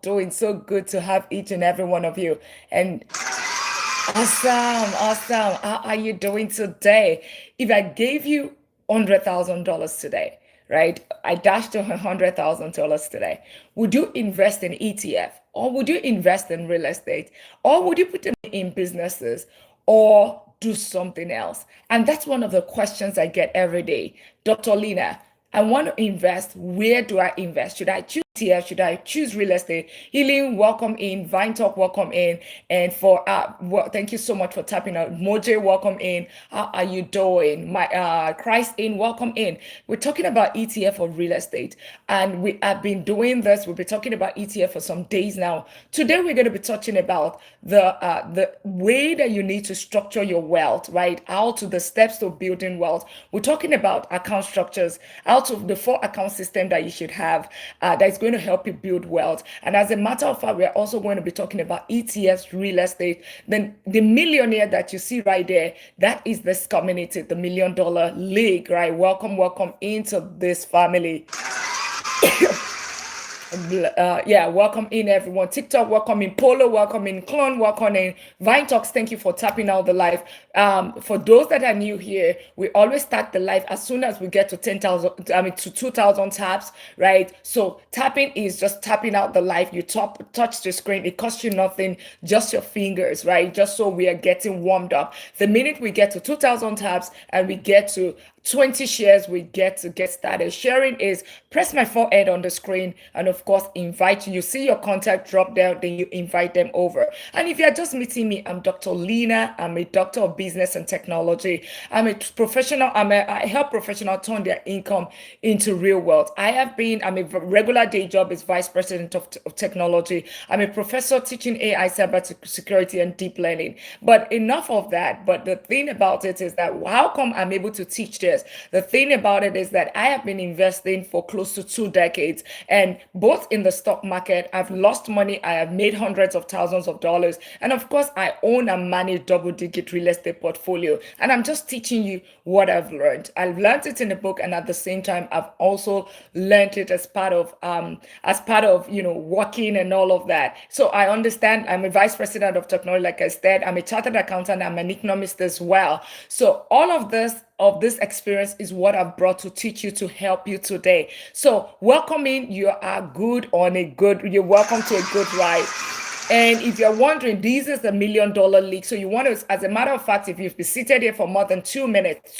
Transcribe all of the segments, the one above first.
doing? So good to have each and every one of you. And awesome. How are you doing today? If I gave you $100,000 today, right? I dashed to $100,000 today. Would you invest in ETF, or would you invest in real estate, or would you put them in businesses, or do something else? And that's one of the questions I get every day. Dr. Lina, I want to invest. Where do I invest? Should I choose ETF? Should I choose real estate? Healing, welcome in. Vine Talk, welcome in. And for thank you so much for tapping out. Moje, welcome in. How are you doing? My Christ in, welcome in. We're talking about ETF or real estate, and we have been doing this. We've been talking about ETF for some days now. Today we're going to be touching about the way that you need to structure your wealth, right? How to the steps to building wealth. We're talking about account structures, out of the 4 account system that you should have that is going to help you build wealth. And as a matter of fact, we're also going to be talking about ETFs, real estate. Then the millionaire that you see right there, that is this community, the $1 Million League, right? Welcome into this family. Yeah, welcome in everyone. TikTok, welcome in. Polo, welcome in. Clone, welcome in. Vine Talks, thank you for tapping out the live. For those that are new here, we always start the live as soon as we get to 10,000, to 2,000 taps, right? So tapping is just tapping out the live. You touch the screen. It costs you nothing, just your fingers, right? Just so we are getting warmed up. The minute we get to 2,000 taps and we get to 20 shares, we get to get started. Sharing is press my forehead on the screen and of course invite you. You see your contact drop down, then you invite them over. And if you're just meeting me, I'm Dr. Lina. I'm a doctor of business and technology. I help professionals turn their income into real wealth. I'm a regular day job as vice president of technology. I'm a professor teaching AI, cyber security, and deep learning. But enough of that. But the thing about it is that how come I'm able to teach this? The thing about it is that I have been investing for close to 2 decades, and both in the stock market, I've lost money, I have made hundreds of thousands of dollars, and of course, I own and manage double-digit real estate portfolio. And I'm just teaching you what I've learned. I've learned it in a book, and at the same time, I've also learned it as part of working and all of that. So I understand. I'm a vice president of technology, like I said. I'm a chartered accountant. I'm an economist as well. So all of this experience is what I've brought to teach you, to help you today. So welcome in. You're welcome to a good ride. And if you're wondering, this is the $1 Million League. So you want to, as a matter of fact, if you've been seated here for more than 2 minutes,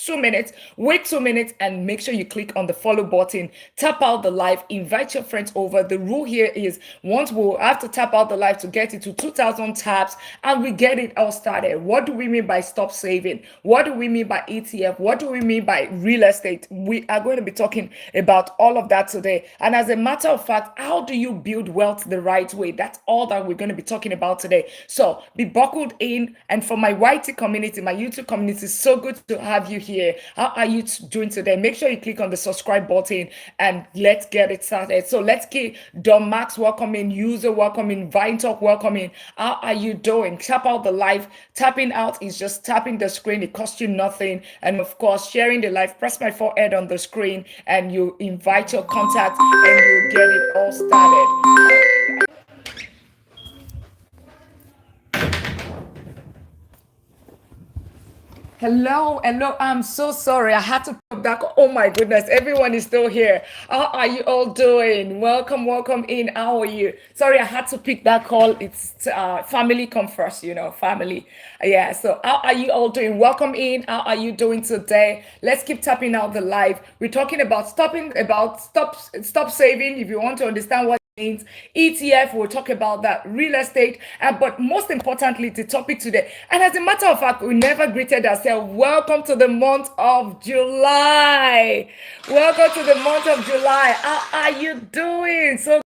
wait 2 minutes and make sure you click on the follow button, tap out the live, invite your friends over. The rule here is once we'll have to tap out the live to get it to 2,000 taps and we get it all started. What do we mean by stop saving? What do we mean by ETF? What do we mean by real estate? We are going to be talking about all of that today. And as a matter of fact, how do you build wealth the right way? That's all that we're going to be talking about today. So be buckled in. And for my YT community, my YouTube community, so good to have you here. How are you doing today? Make sure you click on the subscribe button and let's get it started. So let's get Don Max, welcome in. User, welcome in. Vine Talk, welcome in. How are you doing? Tap out the live. Tapping out is just tapping the screen. It costs you nothing. And of course, sharing the live, press my forehead on the screen and you invite your contact and you get it all started. Hello. I'm so sorry. I had to come back. Oh my goodness. Everyone is still here. How are you all doing? Welcome in. How are you? Sorry, I had to pick that call. It's family come first, family. Yeah. So how are you all doing? Welcome in. How are you doing today? Let's keep tapping out the live. We're talking about stop saving. If you want to understand what ETF, we'll talk about that, real estate, but most importantly, the topic today. And as a matter of fact, we never greeted ourselves. Welcome to the month of July. Welcome to the month of July. How are you doing? So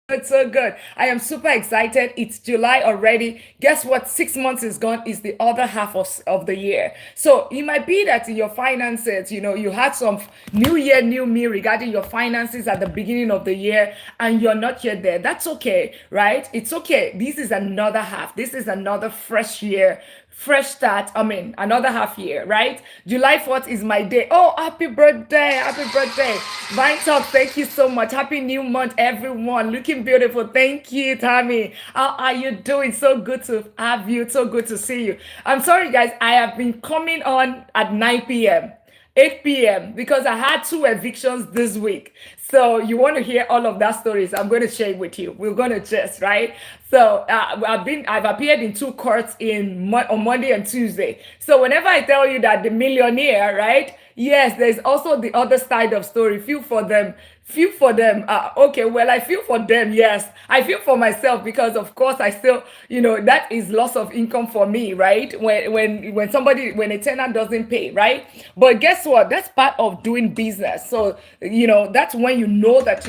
good. I am super excited. It's July already. Guess what? 6 months is gone. Is the other half of the year. So it might be that in your finances, you had some new year, new me regarding your finances at the beginning of the year and you're not yet there. That's okay, right? It's okay. This is another half. This is another fresh year, fresh start. I mean, another half year, right? July 4th is my day. Oh, happy birthday. Happy birthday. Vine Talk, thank you so much. Happy new month, everyone. Looking beautiful. Thank you, Tammy. How are you doing? So good to have you. So good to see you. I'm sorry, guys. I have been coming on at 9 p.m. 8 p.m. because I had two evictions this week. So you want to hear all of that stories? I'm going to share it with you. We're going to just right. So I've appeared in two courts on Monday and Tuesday. So whenever I tell you that the millionaire, right? Yes, there's also the other side of story. Feel for them. Feel for them. Okay, well, I feel for them. Yes, I feel for myself because, of course, I still, that is loss of income for me, right? When a tenant doesn't pay, right? But guess what? That's part of doing business. So, that's when you know that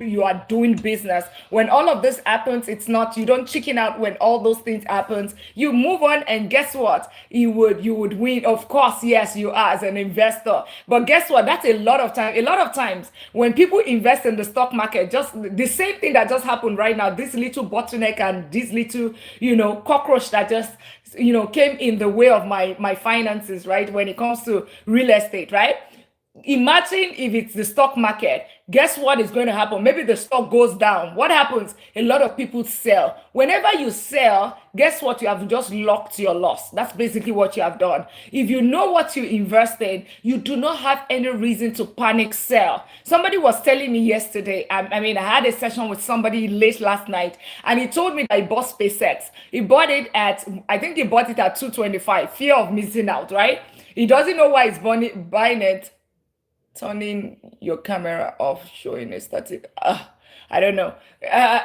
you are doing business. When all of this happens, it's not you don't chicken out when all those things happens. You move on, and guess what? You would win. Of course, yes, you are as an investor. But guess what? That's a lot of time. A lot of times when people invest in the stock market, just the same thing that just happened right now, this little bottleneck and this little, cockroach that just came in the way of my finances, right? When it comes to real estate, right? Imagine if it's the stock market. Guess what is going to happen? Maybe the stock goes down. What happens? A lot of people sell. Whenever you sell, guess what? You have just locked your loss. That's basically what you have done. If you know what you invest in, you do not have any reason to panic sell. Somebody was telling me yesterday, I had a session with somebody late last night, and he told me that he bought SpaceX. He bought it I think he bought it at 225. Fear of missing out, right? He doesn't know why he's buying it. Turning your camera off, showing a static. I don't know.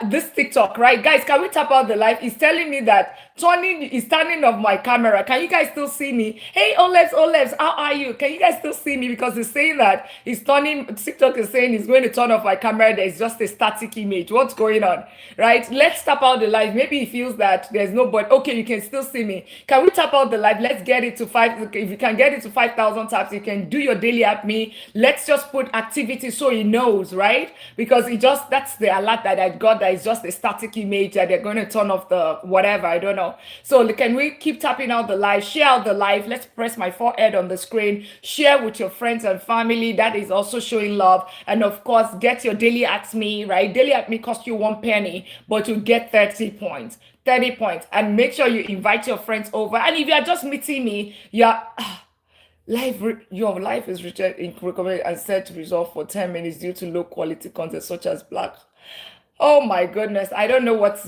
This TikTok, right? Guys, can we tap out the live? It's telling me that turning off my camera. Can you guys still see me? Hey, Olebs, how are you? Can you guys still see me? Because it's saying that TikTok is saying it's going to turn off my camera. There's just a static image. What's going on? Right? Let's tap out the live. Maybe it feels that there's nobody. Okay, you can still see me. Can we tap out the live? Let's get it to 5. If you can get it to 5,000 taps, you can do your daily at me. Let's just put activity so he knows, right? Because that's the alert that I got, that is just a static image that they're going to turn off the whatever, I don't know. So can we keep tapping out the live, share out the live? Let's press my forehead on the screen, share with your friends and family. That is also showing love. And of course, get your daily at me, right? Daily at me costs you 1 penny, but you get 30 points. 30 points. And make sure you invite your friends over. And if you are just meeting me, your life is recommended and set to resolve for 10 minutes due to low quality content such as black. Oh my goodness, I don't know what's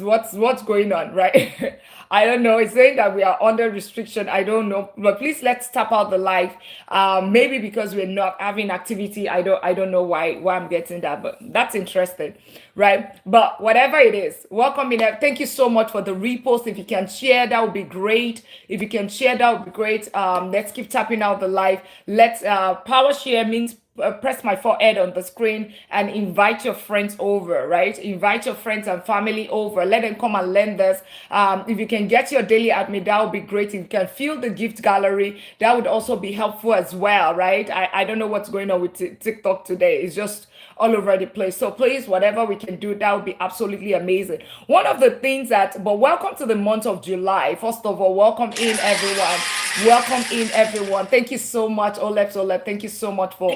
going on, right? I don't know. It's saying that we are under restriction. I don't know, but please let's tap out the live. Maybe because we're not having activity. I don't know why I'm getting that, but that's interesting, right? But whatever it is, welcome in. Thank you so much for the repost. If you can share, that would be great. If you can share, that would be great. Let's keep tapping out the live. Let's power share means press my forehead on the screen and invite your friends over, right? Invite your friends and family over. Let them come and learn this. If you can get your daily at me, that would be great. If you can fill the gift gallery, that would also be helpful as well, right? I don't know what's going on with TikTok today. It's just all over the place. So please, whatever we can do, that would be absolutely amazing. One of the things but welcome to the month of July. First of all, welcome in everyone. Welcome in everyone. Thank you so much, Oleb. Thank you so much for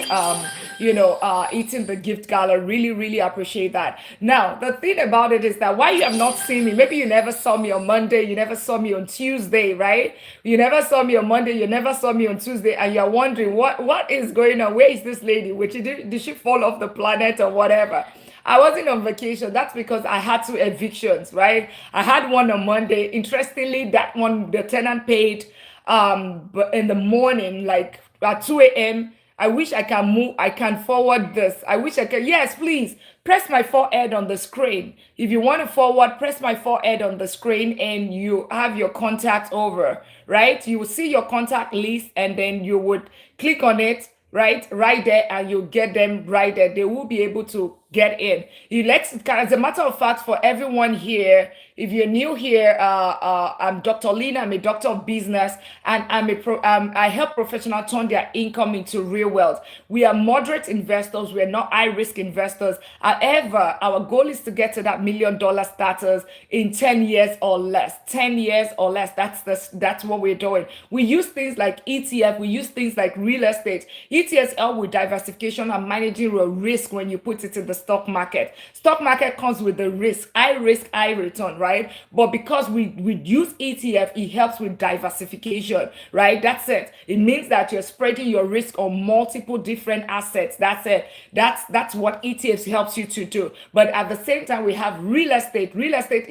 eating the gift gala. Really, really appreciate that. Now, the thing about it is that why you have not seen me, maybe you never saw me on Monday, you never saw me on Tuesday, right? You never saw me on Monday, you never saw me on Tuesday, and you're wondering what is going on? Where is this lady? Did she fall off the planet or whatever? I wasn't on vacation. That's because I had 2 evictions, right? I had one on Monday. Interestingly, that one, the tenant paid but in the morning, like at 2 a.m. I wish I can move. I can forward this. I wish I can. Yes, please press my forehead on the screen. If you want to forward, press my forehead on the screen and you have your contact over, right? You will see your contact list and then you would click on it right there, and you get them right there. They will be able to get in. As a matter of fact, for everyone here, if you're new here, I'm Dr. Lina. I'm a doctor of business, and I help professionals turn their income into real wealth. We are moderate investors. We are not high risk investors. However, our goal is to get to that $1 million status in 10 years or less. 10 years or less. That's what we're doing. We use things like ETF. We use things like real estate. ETFs help with diversification and managing your risk when you put it in the stock market. Stock market comes with the risk, high return, right? But because we use ETF, it helps with diversification, right? That's it. It means that you're spreading your risk on multiple different assets. That's it. That's what ETFs helps you to do. But at the same time, we have real estate. Real estate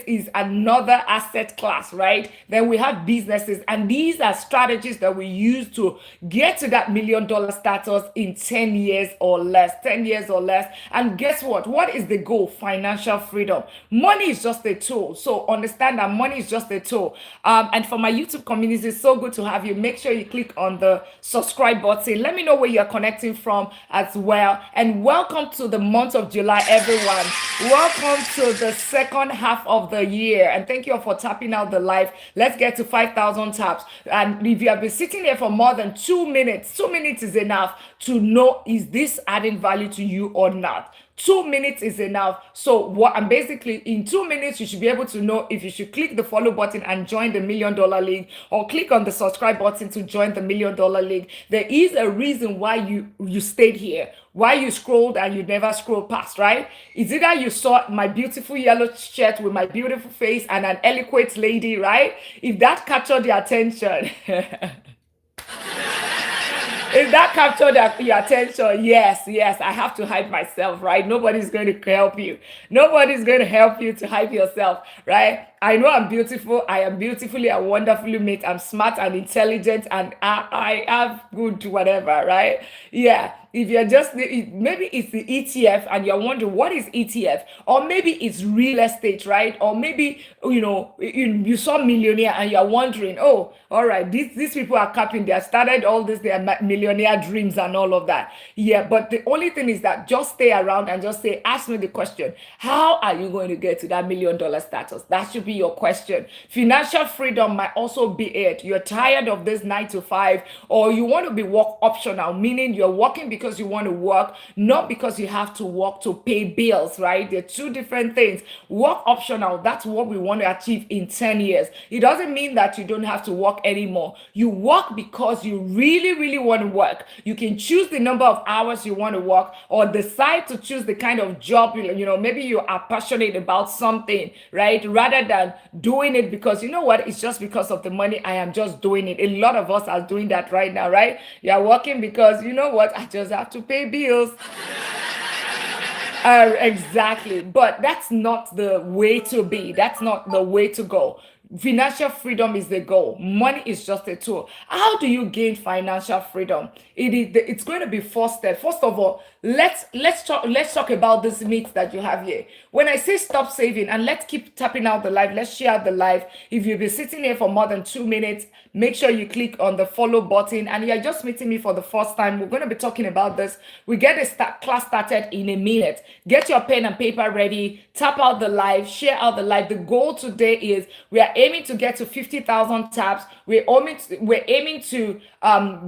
is another asset class, right? Then we have businesses, and these are strategies that we use to get to that $1 million status in 10 years or less. 10 years or less. And guess what? What is the goal? Financial freedom. Money is just a tool. So understand that money is just a tool. And for my YouTube community, it's so good to have you. Make sure you click on the subscribe button. Let me know where you're connecting from as well. And welcome to the month of July, everyone. Welcome to the second half of the year, and thank you all for tapping out the live. Let's get to 5,000 taps. And if you have been sitting here for more than 2 minutes, 2 minutes is enough to know, is this adding value to you or not? 2 minutes is enough. So what I'm basically, in 2 minutes, you should be able to know if you should click the follow button and join the $1 million league, or click on the subscribe button to join the $1 million league. There is a reason why you stayed here, why you scrolled and you never scrolled past, right? Is it that you saw my beautiful yellow shirt with my beautiful face and an eloquent lady, right? If that captured your attention, if that captured your attention, yes, I have to hype myself, right? Nobody's going to help you. Nobody's going to help you to hype yourself, right? I know I'm beautiful. I am beautifully and wonderfully made. I'm smart and intelligent, and I have good whatever, right? Yeah. If you're just, maybe it's the ETF and you're wondering what is ETF, or maybe it's real estate, right? Or maybe, you saw millionaire and you're wondering, oh, all right, these people are capping, they have started all this, their millionaire dreams and all of that. Yeah, but the only thing is that just stay around and just ask me the question, how are you going to get to that $1 million status? That should be your question. Financial freedom might also be it. You're tired of this 9 to 5, or you want to be work optional, meaning you're working because you want to work, not because you have to work to pay bills, right? They're two different things. Work optional, that's what we want to achieve in 10 years. It doesn't mean that you don't have to work anymore. You work because you really, really want to work. You can choose the number of hours you want to work, or decide to choose the kind of job, maybe you are passionate about something, right? Rather than doing it because, it's just because of the money, I am just doing it. A lot of us are doing that right now, right? You're working because, I just have to pay bills. Exactly. But that's not the way to be. That's not the way to go. Financial freedom is the goal. Money is just a tool. How do you gain financial freedom? It's going to be 4 steps. First of all, let's talk about this myth that you have here. When I say stop saving, and let's keep tapping out the live, let's share the live. If you've been sitting here for more than 2 minutes, make sure you click on the follow button. And you're just meeting me for the first time, we're going to be talking about this. We get the class started in a minute. Get your pen and paper ready. Tap out the live, share out the live. The goal today is we are aiming to get to 50,000 taps. We're aiming to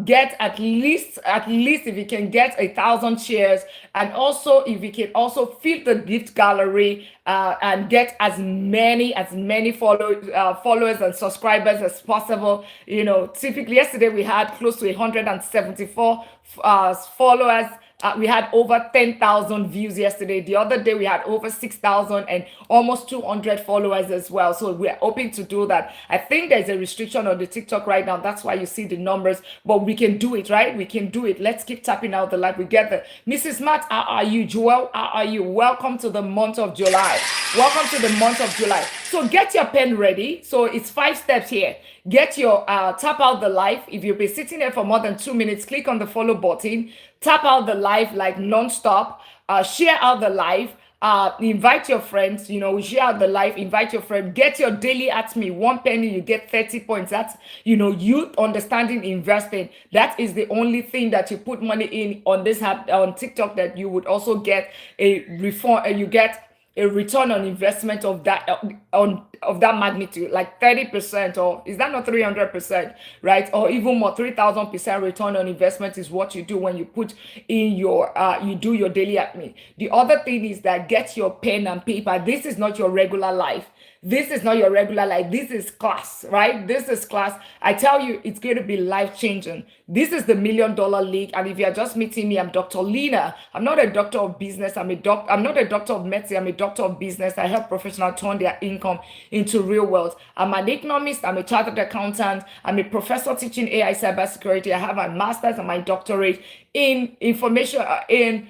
get at least if you can get 1,000 shares, and also if you can also fill the gift gallery and get as many followers and subscribers as possible. Typically yesterday we had close to 174 followers. We had over 10,000 views yesterday. The other day we had over 6,000 and almost 200 followers as well. So we're hoping to do that. I think there's a restriction on the TikTok right now. That's why you see the numbers, but we can do it, right? We can do it. Let's keep tapping out the light. We get there. Mrs. Matt, how are you? Joel, how are you? Welcome to the month of July. Welcome to the month of July. So get your pen ready. So it's 5 steps here. Get your tap out the live. If you've been sitting there for more than 2 minutes, click on the follow button. Tap out the live like non-stop. Share out the live. Invite your friends, we share the life, invite your friend, get your daily at me, 1 penny, you get 30 points. That's, you understanding investing. That is the only thing that you put money in on this app, on TikTok, that you would also get a reform, and you get a return on investment of that of that magnitude, like 30%, or is that not 300%, right? Or even more, 3,000% return on investment is what you do when you put in your you do your daily admin. The other thing is that get your pen and paper. This is not your regular life. This is not your regular life. This is class, right? This is class. I tell you, it's going to be life changing. This is the $1,000,000 League. And if you're just meeting me, I'm Dr. Lina. I'm not a doctor of business. I'm not a doctor of medicine. I'm a doctor of business. I help professionals turn their income into real wealth. I'm an economist. I'm a chartered accountant. I'm a professor teaching AI cybersecurity. I have my master's and my doctorate in information in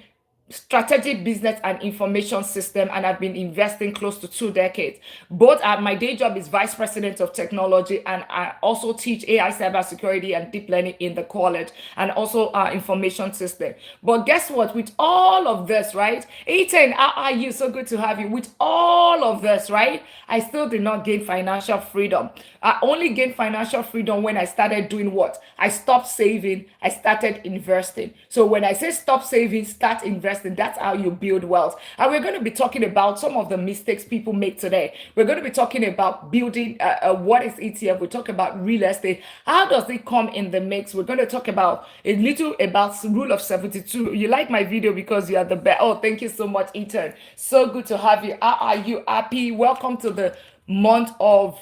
strategic business and information system, and I've been investing close to 2 decades. Both my day job is vice president of technology, and I also teach AI cybersecurity and deep learning in the college, and also information system. But guess what? With all of this, right? Ethan, how are you? So good to have you. With all of this, right? I still did not gain financial freedom. I only gained financial freedom when I started doing what? I stopped saving. I started investing. So when I say stop saving, start investing, that's how you build wealth. And we're going to be talking about some of the mistakes people make today. We're going to be talking about building what is ETF. We talk about real estate. How does it come in the mix? We're going to talk about a little about rule of 72. You like my video because you are the best. Oh, thank you so much, Ethan. So good to have you. How are you? Happy? Welcome to the month of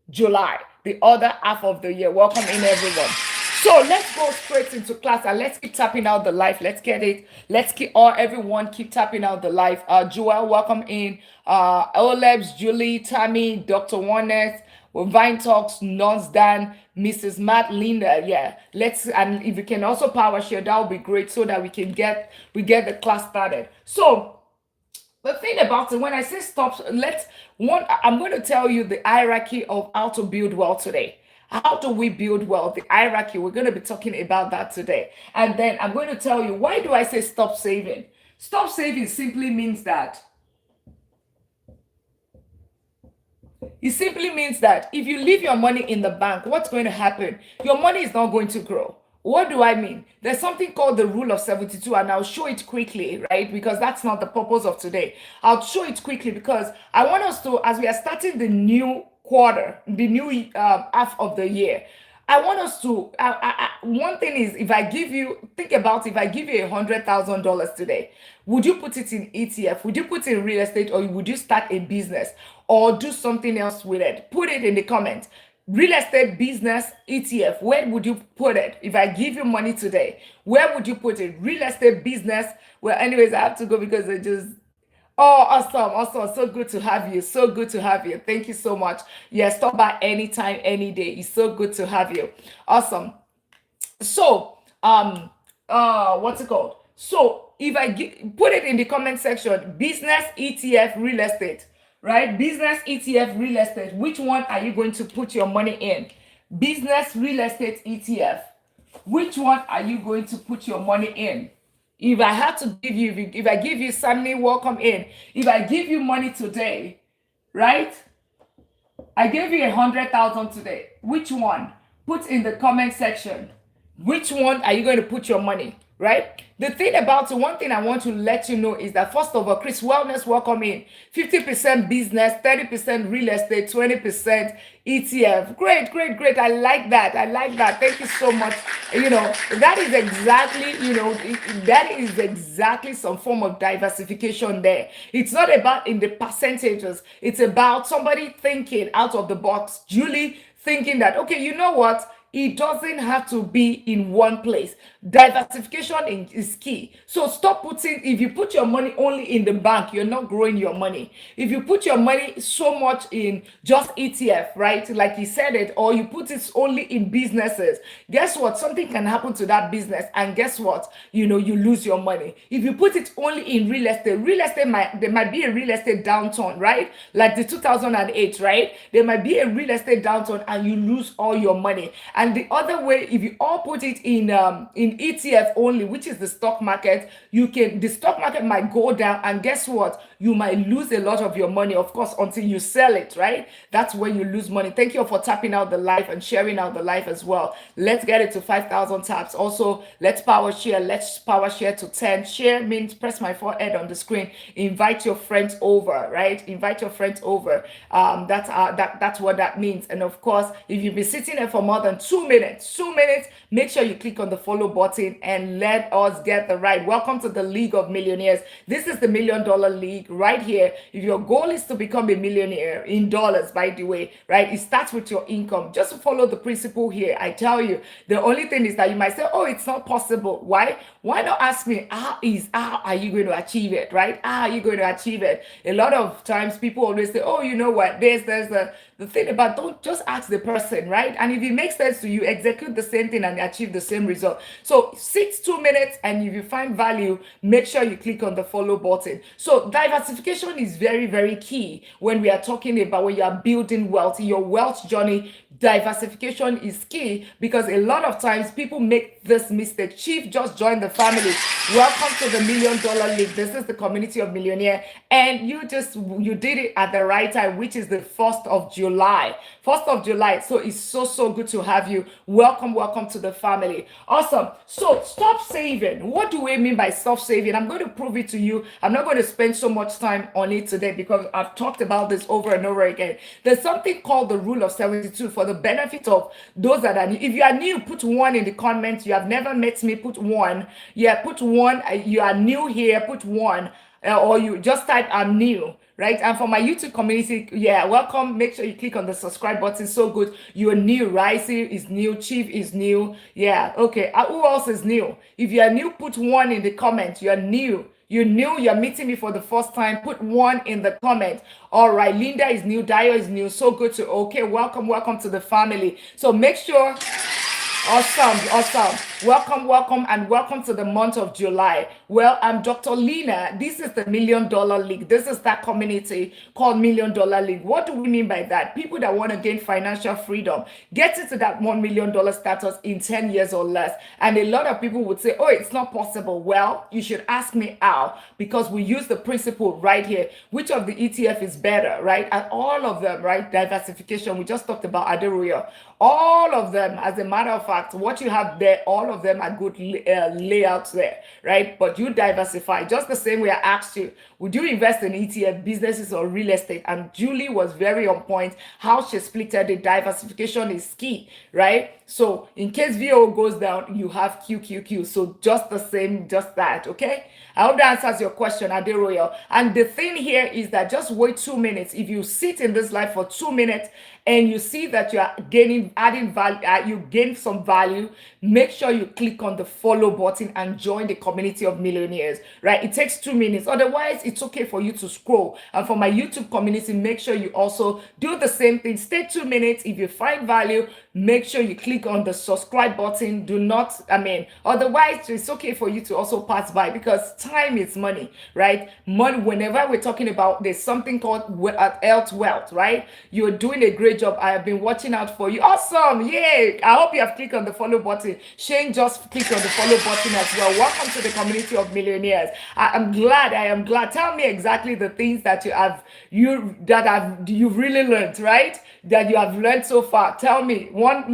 July, the other half of the year. Welcome in, everyone. So let's go straight into class, and let's keep tapping out the life. Let's get it. Let's keep everyone keep tapping out the life. Joel, welcome in. Olebs, Julie, Tammy, Dr. Warnes, Vine Talks, Nosdan, Mrs. Matt, Linda. Yeah, and if you can also power share, that would be great, so that we get the class started. So the thing about it, when I say stop, I'm going to tell you the hierarchy of how to build wealth today. How do we build wealth? The hierarchy, we're going to be talking about that today. And then I'm going to tell you, why do I say stop saving? Stop saving simply means that if you leave your money in the bank, what's going to happen? Your money is not going to grow. What do I mean? There's something called the rule of 72, and I'll show it quickly, right? Because that's not the purpose of today. I'll show it quickly because I want us to, as we are starting the new quarter, the new half of the year, I want us to, one thing is, if I give you $100,000 today, would you put it in ETF? Would you put it in real estate, or would you start a business or do something else with it? Put it in the comments. Real estate, business, ETF, where would you put it? If I give you money today, where would you put it? Real estate, business. Well, anyways, I have to go because I just, oh, awesome. So good to have you. So good to have you. Thank you so much. Yeah, stop by anytime, any day. It's so good to have you. Awesome. So, what's it called? So if I put it in the comment section, business, ETF, real estate. Right? Business, ETF, real estate. Which one are you going to put your money in? Business, real estate, ETF. Which one are you going to put your money in? If I had to give you, if I give you Sammy, welcome in. If I give you money today, right? I gave you 100,000 today. Which one? Put in the comment section. Which one are you going to put your money? Right? The thing about it, one thing I want to let you know is that, first of all, Chris Wellness, welcome in. 50% business, 30% real estate, 20% ETF. Great. I like that. Thank you so much. That is exactly some form of diversification there. It's not about in the percentages. It's about somebody thinking out of the box. Julie thinking that, okay, you know what? It doesn't have to be in one place. Diversification is key. So stop putting, if you put your money only in the bank, you're not growing your money. If you put your money so much in just ETF, right? Like you said it, or you put it only in businesses, guess what? Something can happen to that business. And guess what? You lose your money. If you put it only in real estate, there might be a real estate downturn, right? Like the 2008, right? There might be a real estate downturn and you lose all your money. And And the other way, if you all put it in ETF only, which is the stock market, the stock market might go down, and guess what? You might lose a lot of your money, of course, until you sell it, right? That's when you lose money. Thank you for tapping out the live and sharing out the live as well. Let's get it to 5,000 taps. Also, let's power share. Let's power share to 10. Share means press my forehead on the screen. Invite your friends over, right? Invite your friends over. That's what that means. And of course, if you've been sitting there for more than 2 minutes, make sure you click on the follow button and let us get the ride. Welcome to the League of Millionaires. This is the $1 Million League right here. If your goal is to become a millionaire in dollars, by the way, right? It starts with your income. Just follow the principle here. I tell you, the only thing is that you might say, oh, it's not possible. Why? Why not ask me, how are you going to achieve it, right? How are you going to achieve it? A lot of times people always say, oh, you know what, there's the thing about, don't just ask the person, right? And if it makes sense to you, execute the same thing and achieve the same result. So 2 minutes, and if you find value, make sure you click on the follow button. So diversification is very, very key when we are talking about when you are building wealth in your wealth journey. Diversification is key, because a lot of times people make this mistake. Chief just joined the family. Welcome to the $1 Million League. This is the community of millionaire, and you did it at the right time, which is the 1st of July. 1st of July. So it's so good to have you. Welcome to the family. Awesome. So stop saving. What do we mean by stop saving? I'm going to prove it to you. I'm not going to spend so much time on it today, because I've talked about this over and over again. There's something called the rule of 72 for the benefit of those that are new. If you are new, put 1 in the comments. You have never met me, put 1. Yeah, put 1. You are new here, put 1. Or you just type I'm new, right? And for my YouTube community, yeah, welcome. Make sure you click on the subscribe button. So good. You're new. Rising is new. Chief is new. Yeah, okay. Who else is new? If you are new, put 1 in the comment. You're new. You're meeting me for the first time. Put 1 in the comment. All right, Linda is new. Dio is new. So good to, okay, welcome to the family. So make sure. Awesome. Welcome, and welcome to the month of July. Well, I'm Dr. Lina. This is the $1 Million League. This is that community called $1 Million League. What do we mean by that? People that want to gain financial freedom, get into that $1 million status in 10 years or less. And a lot of people would say, oh, it's not possible. Well, you should ask me how, because we use the principle right here. Which of the ETF is better, right? And all of them, right? Diversification. We just talked about Aderoya. All of them, as a matter of fact, what you have there, all of them are good layouts there, right? But you diversify. Just the same way I asked you, would you invest in ETF, businesses, or real estate? And Julie was very on point. How she splitted the diversification is key, right? So in case VO goes down, you have QQQ. So just the same, just that, okay? I hope that answers your question, Aderoyal. And the thing here is that just wait 2 minutes. If you sit in this live for 2 minutes and you see that you are adding value, you gain some value, make sure you click on the follow button and join the community of millionaires, right? It takes 2 minutes. Otherwise, it's okay for you to scroll. And for my YouTube community, make sure you also do the same thing. Stay 2 minutes. If you find value, make sure you click on the subscribe button. Do not, otherwise, it's okay for you to also pass by, because time is money, right? Money, whenever we're talking about, there's something called health wealth, right? You're doing a great job. I have been watching out for you. Awesome. Yay. I hope you have clicked on the follow button. Shane just clicked on the follow button as well. Welcome to the community of millionaires. I am glad. Tell me exactly the things that you've really learned, right? That you have learned so far. Tell me one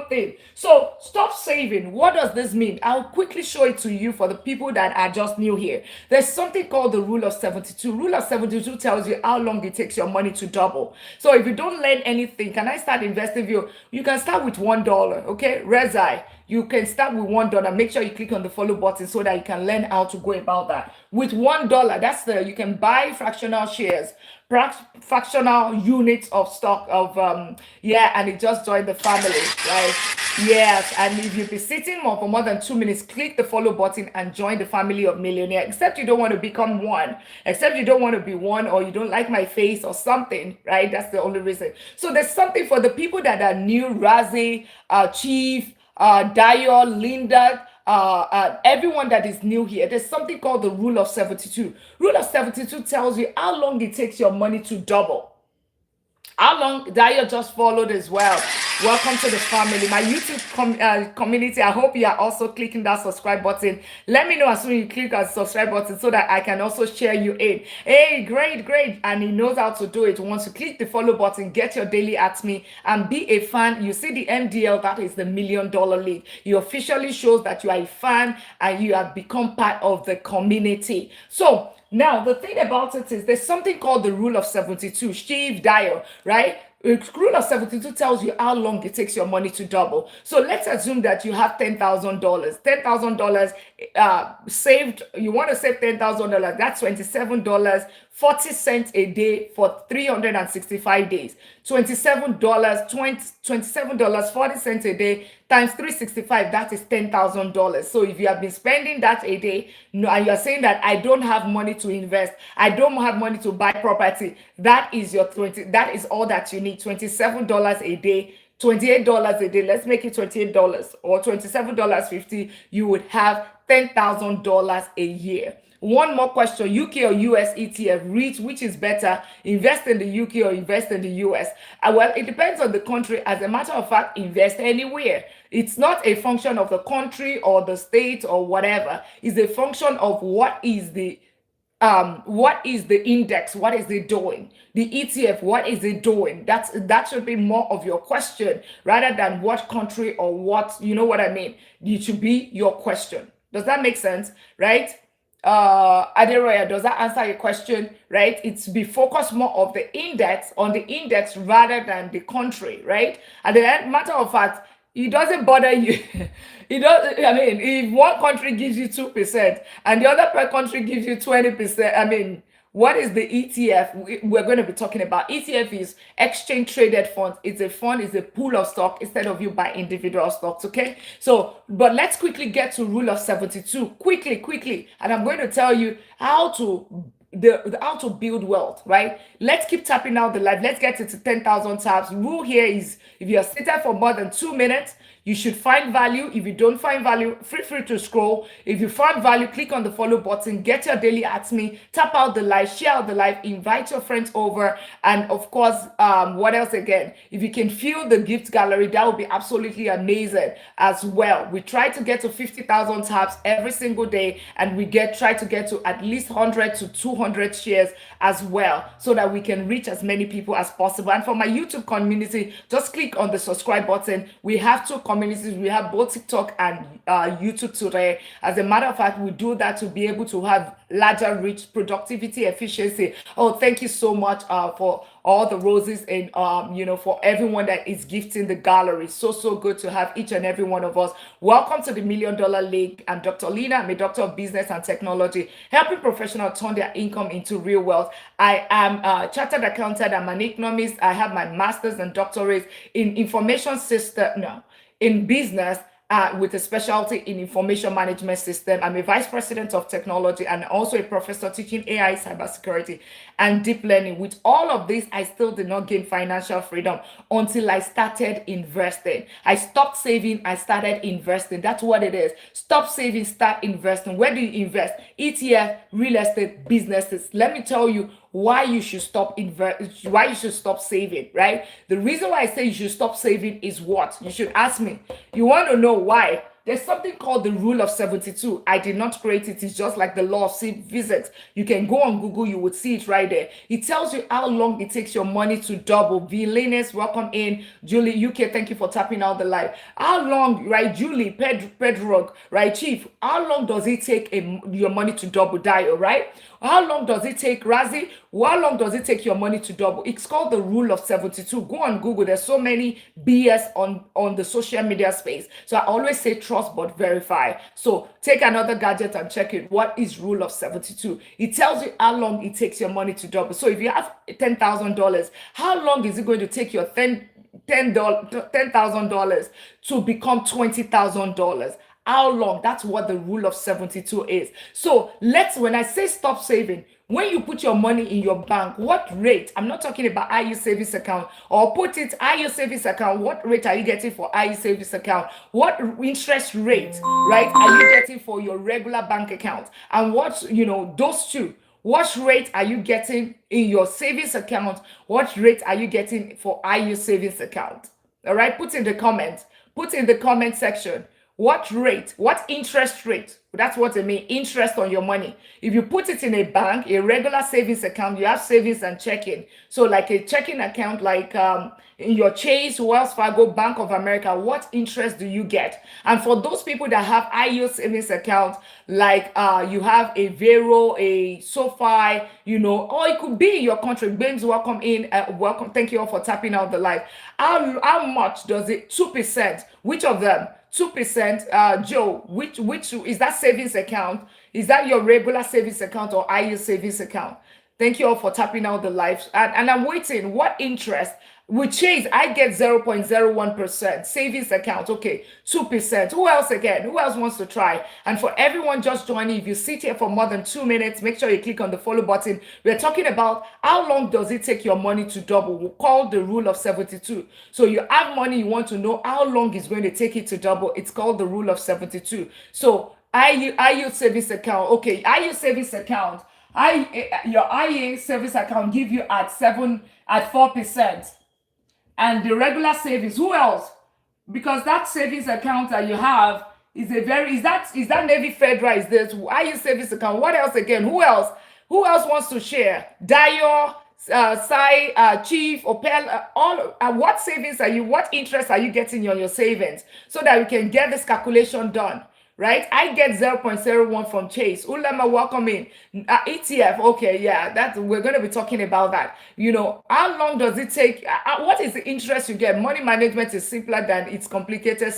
thing. So stop saving. What does this mean? I'll quickly show it to you for the people that are just new here. There's something called the rule of 72. Rule of 72 tells you how long it takes your money to double. So if you don't learn anything, can I start investing you? You can start with $1, okay? Rezai. You can start with $1. Make sure you click on the follow button so that you can learn how to go about that. With $1, you can buy fractional shares, fractional units of stock of and it just joined the family, right? Yes. And if you've been sitting for more than 2 minutes, click the follow button and join the family of millionaires. Except you don't want to become one, except you don't want to be one, or you don't like my face or something, right? That's the only reason. So there's something for the people that are new. Razi, Chief, Dio, Linda, everyone that is new here, there's something called the rule of 72. Rule of 72 tells you how long it takes your money to double. How long? Dio just followed as well. Welcome to the family. My YouTube community, I hope you are also clicking that subscribe button. Let me know as soon as you click on subscribe button so that I can also share you in. Hey, great, great. And he knows how to do it. Once you click the follow button, get your daily at me and be a fan. You see the MDL, that is the $1 Million League. It officially shows that you are a fan and you have become part of the community. So now the thing about it is there's something called the rule of 72, Steve Dyer, right? Rule of 72 tells you how long it takes your money to double. So let's assume that you have $10,000. $10,000 saved. You want to save $10,000. That's $27.40 a day for 365 days. $27.40 a day times 365, that is $10,000. So if you have been spending that a day, and you're saying that I don't have money to invest, I don't have money to buy property, that is your that is all that you need. $27 a day, $28 a day, let's make it $28 or $27.50, you would have $10,000 a year. One more question, UK or US ETF, which is better, invest in the UK or invest in the US? Well, it depends on the country. As a matter of fact, invest anywhere. It's not a function of the country or the state or whatever. It's a function of what is the index, what is it doing? The ETF, what is it doing? That should be more of your question rather than what country or what, you know what I mean? It should be your question. Does that make sense? Right? Aderoya, does that answer your question? Right? It's be focused more of the index on the index rather than the country, right? And the matter of fact, it doesn't bother you. It does. I mean, if one country gives you 2% and the other country gives you 20%, I mean, what is the ETF we're going to be talking about? ETF is exchange traded funds. It's a fund, it's a pool of stock instead of you buy individual stocks, okay? So, but let's quickly get to rule of 72. Quickly. And I'm going to tell you how to build wealth, right? Let's keep tapping out the live. Let's get it to 10,000 taps. Rule here is if you're seated for more than 2 minutes, you should find value. If you don't find value, feel free to scroll. If you find value, click on the follow button, get your daily at me, tap out the live, share out the live, invite your friends over. And of course, what else again? If you can fill the gift gallery, that would be absolutely amazing as well. We try to get to 50,000 taps every single day, and we try to get to at least 100 to 200 shares as well, so that we can reach as many people as possible. And for my YouTube community, just click on the subscribe button. We have two communities. We have both TikTok and YouTube today. As a matter of fact, we do that to be able to have larger reach, productivity, efficiency. Oh, thank you so much for all the roses and for everyone that is gifting the gallery. So good to have each and every one of us. Welcome to the $1 Million League. I'm Dr. Lina. I'm a doctor of business and technology, helping professionals turn their income into real wealth. I am a chartered accountant. I'm an economist. I have my master's and doctorates in in business, with a specialty in information management system. I'm a vice president of technology and also a professor teaching AI, cybersecurity, and deep learning. With all of this, I still did not gain financial freedom until I started investing. I stopped saving, I started investing. That's what it is. Stop saving, start investing. Where do you invest? ETF, real estate, businesses. Let me tell you why you should stop saving, right? The reason why I say you should stop saving is what? You should ask me. You want to know why? There's something called the rule of 72. I did not create it. It's just like the law of physics. You can go on Google, you would see it right there. It tells you how long it takes your money to double. Villainous, welcome in. Julie, UK, thank you for tapping out the live. How long, right? Julie, Pedro, right? Chief, how long does it take your money to double, Dio, right? How long does it take, Razi? How long does it take your money to double? It's called the rule of 72. Go on Google. There's so many BS on the social media space. So I always say trust but verify. So take another gadget and check it. What is rule of 72? It tells you how long it takes your money to double. So if you have $10,000, how long is it going to take your $10,000 to become $20,000? How long? That's what the rule of 72 is. So when I say stop saving, when you put your money in your bank, what rate? I'm not talking about IU savings account, or put it IU savings account. What rate are you getting for IU savings account? What interest rate, right, are you getting for your regular bank account? And what, those two. What rate are you getting in your savings account? What rate are you getting for IU savings account? All right, put in the comments. Put in the comment section. What rate? What interest rate? That's what I mean. Interest on your money. If you put it in a bank, a regular savings account, you have savings and checking. So, like a checking account, like in your Chase, Wells Fargo, Bank of America, what interest do you get? And for those people that have high yield savings account, like you have a Vero, a SoFi, or it could be your country. James, welcome in. Welcome. Thank you all for tapping out the live. How much does it? 2%. Which of them? 2%. Joe, which is that savings account? Is that your regular savings account or high yield savings account? Thank you all for tapping out the live. And I'm waiting. What interest? With Chase, I get 0.01% savings account. Okay, 2%. Who else again? Who else wants to try? And for everyone just joining, if you sit here for more than 2 minutes, make sure you click on the follow button. We're talking about how long does it take your money to double. We'll call the rule of 72. So you have money, you want to know how long it's going to take it to double. It's called the rule of 72. So I use savings account. Okay, I use savings account. Your IA savings account give you at 4%. And the regular savings, who else? Because that savings account that you have is that Navy Federal, is this IU savings account? What else again? Who else wants to share? Dio, Sai, Chief, Opel, what savings what interest are you getting on your savings, so that we can get this calculation done? Right, I get 0.01 from Chase. Ulama, welcome in. ETF, okay, yeah, we're going to be talking about that. How long does it take? What is the interest you get? Money management is simpler than it's complicated.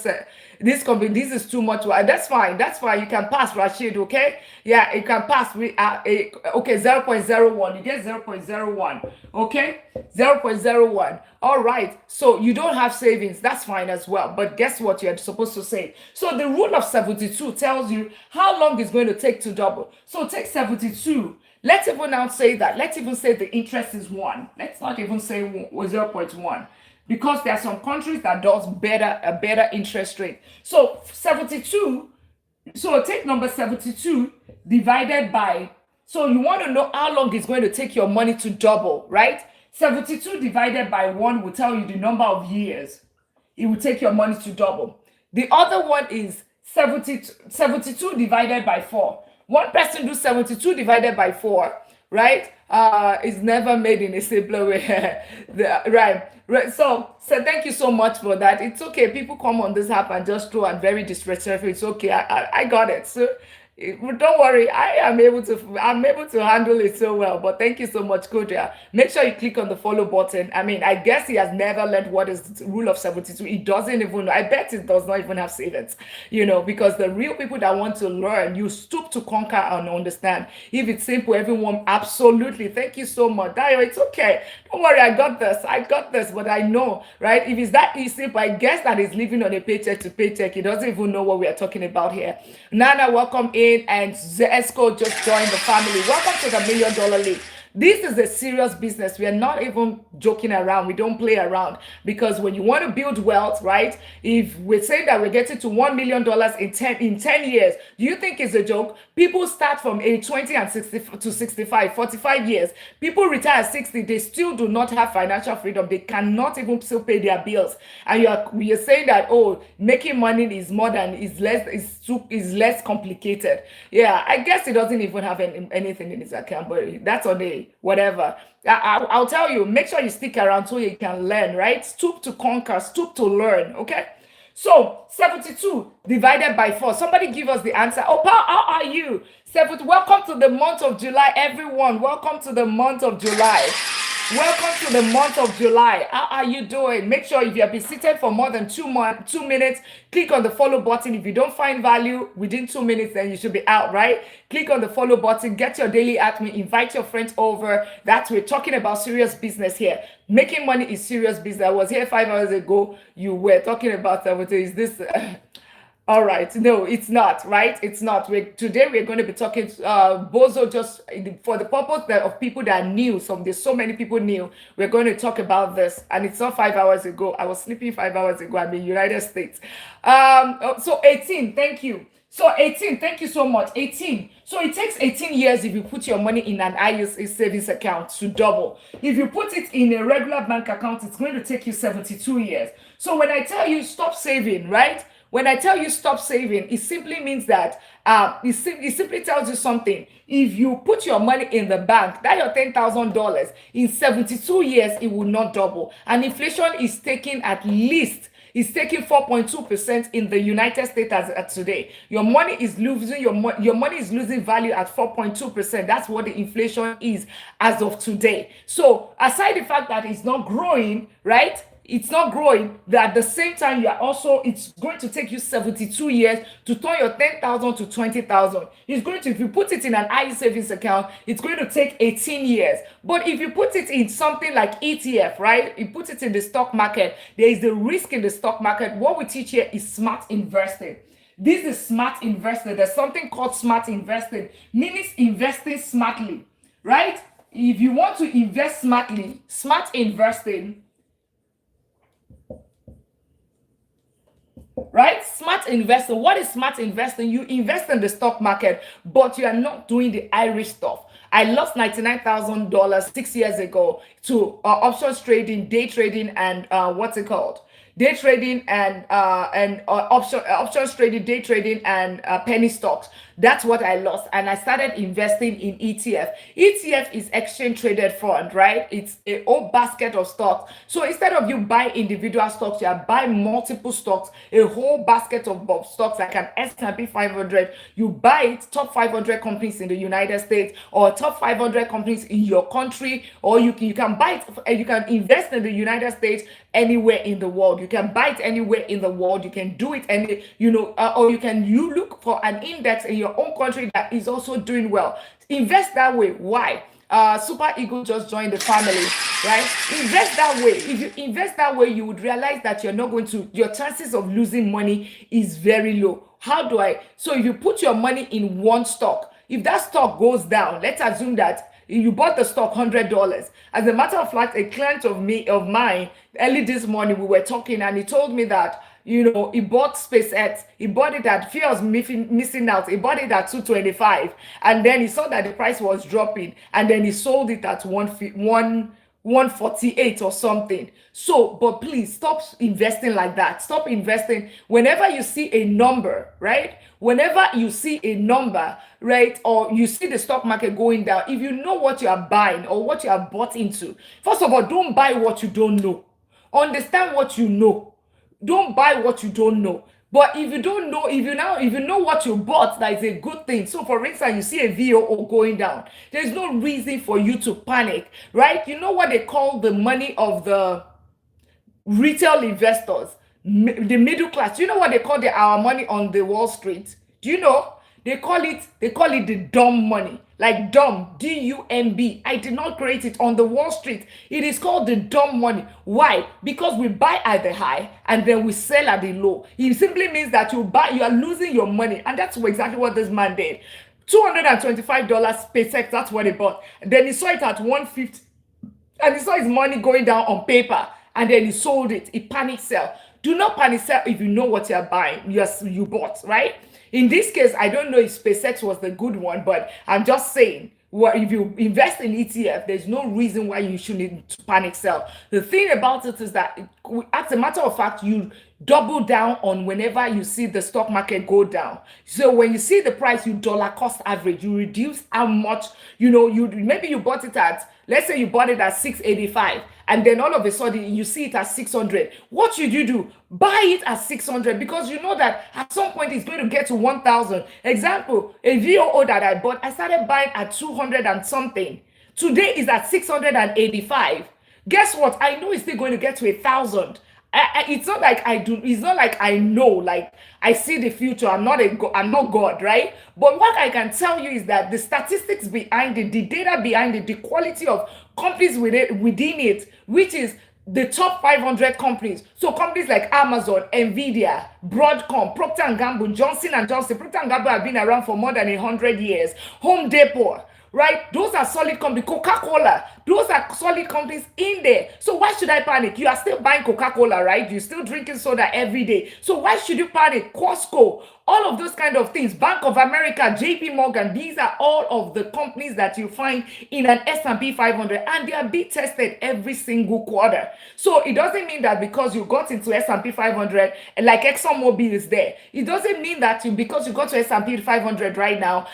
This is too much. That's fine. You can pass, Rashid. Okay, yeah, you can pass. Okay, 0.01. You get 0.01. Okay, 0.01. All right. So you don't have savings. That's fine as well. But guess what? You're supposed to save. So the rule of 72 tells you how long it's going to take to double. So take 72. Let's even now say that. Let's even say the interest is 1. Let's not even say 0.1. Because there are some countries that does a better interest rate. So 72, so take number 72 divided by, so you want to know how long it's going to take your money to double, right? 72 divided by 1 will tell you the number of years it will take your money to double. The other one is 72 divided by 4. One person do 72 divided by 4, right? It's never made in a simpler way. Right. So thank you so much for that. It's okay. People come on this app and just throw and very disrespectful. It's okay. I got it. So don't worry, I'm able to handle it so well. But thank you so much, Kodria. Make sure you click on the follow button. I mean, I guess he has never learned what is the rule of 72. He doesn't even know. I bet it does not even have savings, because the real people that want to learn, you stoop to conquer and understand. If it's simple, everyone, absolutely. Thank you so much. Dio, it's okay. Don't worry, I got this. But I know, right? If it's that simple, I guess that he's living on a paycheck to paycheck. He doesn't even know what we are talking about here. Nana, welcome in. And Zesco just joined the family. Welcome to the $1 Million League. This is a serious business. We are not even joking around. We don't play around, because when you want to build wealth, right? If we're saying that we're getting to $1 million in 10 years, do you think it's a joke? People start from age 20 and 60 to 65, 45 years. People retire at 60. They still do not have financial freedom. They cannot even still pay their bills. And you're saying that, making money is less complicated. Yeah, I guess he doesn't even have anything in his account, but that's on the whatever. I'll tell you, make sure you stick around so you can learn, right? Stoop to conquer, stoop to learn, okay? So 72 divided by 4. Somebody give us the answer. Oh, how are you? Welcome to the month of July, everyone. Welcome to the month of July. Welcome to the month of July. How are you doing? Make sure if you have been seated for more than 2 minutes, click on the follow button. If you don't find value within 2 minutes, then you should be out, right? Click on the follow button, get your daily at me, invite your friends over. We're talking about serious business here. Making money is serious business. I was here 5 hours ago. You were talking about is this... All right. No, it's not, right? It's not. Today we're going to be talking Bozo, just for the purpose of people that are new. There's so many people new. We're going to talk about this. And it's not 5 hours ago. I was sleeping 5 hours ago. I'm in the United States. So 18, thank you. So 18, thank you so much. 18. So it takes 18 years if you put your money in an ISA savings account to double. If you put it in a regular bank account, it's going to take you 72 years. So when I tell you stop saving, right? When I tell you stop saving, it simply means that it simply tells you something. If you put your money in the bank, that your $10,000 in 72 years, it will not double. And inflation is taking at least, it's taking 4.2% in the United States as at today. Your money is losing your money is losing value at 4.2%. That's what the inflation is as of today. So aside the fact that it's not growing, right? It's not growing, but at the same time, you are also, it's going to take you 72 years to turn your 10,000 to 20,000. It's going to, if you put it in an IE savings account, it's going to take 18 years. But if you put it in something like ETF, right? You put it in the stock market, there is the risk in the stock market. What we teach here is smart investing. This is smart investing. There's something called smart investing, meaning investing smartly, right? If you want to invest smartly, smart investing, right? Smart investing. What is smart investing? You invest in the stock market, but you are not doing the Irish stuff. I lost $99,000 6 years ago to options trading, day trading, and what's it called? Day trading and options trading, day trading, and penny stocks. That's what I lost, and I started investing in ETF. ETF is exchange traded fund, right? It's a whole basket of stocks. So instead of you buy individual stocks, you are buying multiple stocks, a whole basket of stocks like an S&P 500. You buy it, top 500 companies in the United States or top 500 companies in your country, or you can buy it and you can invest in the United States anywhere in the world. You can buy it anywhere in the world. You can do it any, or you look for an index in your own country that is also doing well. Invest that way. Why? Super Eagle just joined the family, right? Invest that way. If you invest that way, you would realize that your chances of losing money is very low. How do I? So if you put your money in one stock, if that stock goes down, let's assume that you bought the stock $100. As a matter of fact, a client of mine early this morning, we were talking, and he told me that he bought SpaceX. He bought it at fear of missing out. He bought it at 225, and then he saw that the price was dropping, and then he sold it at 148 or something. So, but please stop investing like that. Stop investing whenever you see a number, right? Whenever you see a number, right, or you see the stock market going down, if you know what you are buying or what you are bought into, first of all, don't buy what you don't know. Understand what you know. Don't buy what you don't know. But if you don't know, if you know what you bought, that is a good thing. So for instance, you see a VOO going down, there's no reason for you to panic, right? You know what they call the money of the retail investors, the middle class. You know what they call our money on the Wall Street? Do you know? They call it the dumb money, like dumb, D-U-M-B. I did not create it on the Wall Street. It is called the dumb money. Why? Because we buy at the high and then we sell at the low. It simply means that you are losing your money, and that's exactly what this man did. $225 SpaceX, that's what he bought. Then he saw it at 150, and he saw his money going down on paper, and then he sold it. He panic sell. Do not panic sell if you know what you're buying. Yes, you bought, right? In this case, I don't know if SpaceX was the good one, but I'm just saying, if you invest in ETF, there's no reason why you shouldn't panic sell. The thing about it is that, as a matter of fact, you double down on whenever you see the stock market go down. So when you see the price, you dollar cost average, you reduce how much, maybe you bought it at, let's say you bought it at 685, and then all of a sudden you see it at 600. What should you do? Buy it at 600, because you know that at some point it's going to get to 1,000. Example, a VOO that I bought, I started buying at 200 and something. Today is at 685. Guess what? I know it's still going to get to 1,000. It's not like I do. It's not like I know. Like I see the future. I'm not God, right? But what I can tell you is that the statistics behind it, the data behind it, the quality of companies within it, which is the top 500 companies. So companies like Amazon, Nvidia, Broadcom, Procter & Gamble, Johnson & Johnson. Procter & Gamble have been around for more than 100 years. Home Depot, right? Those are solid companies. Coca-Cola, those are solid companies in there. So why should I panic? You are still buying Coca-Cola, right? You're still drinking soda every day. So why should you panic? Costco, all of those kind of things. Bank of America, JP Morgan, these are all of the companies that you find in an S&P 500, and they are being tested every single quarter. So it doesn't mean that because you got into S&P 500, like ExxonMobil is there, it doesn't mean that because you got to S&P 500 right now,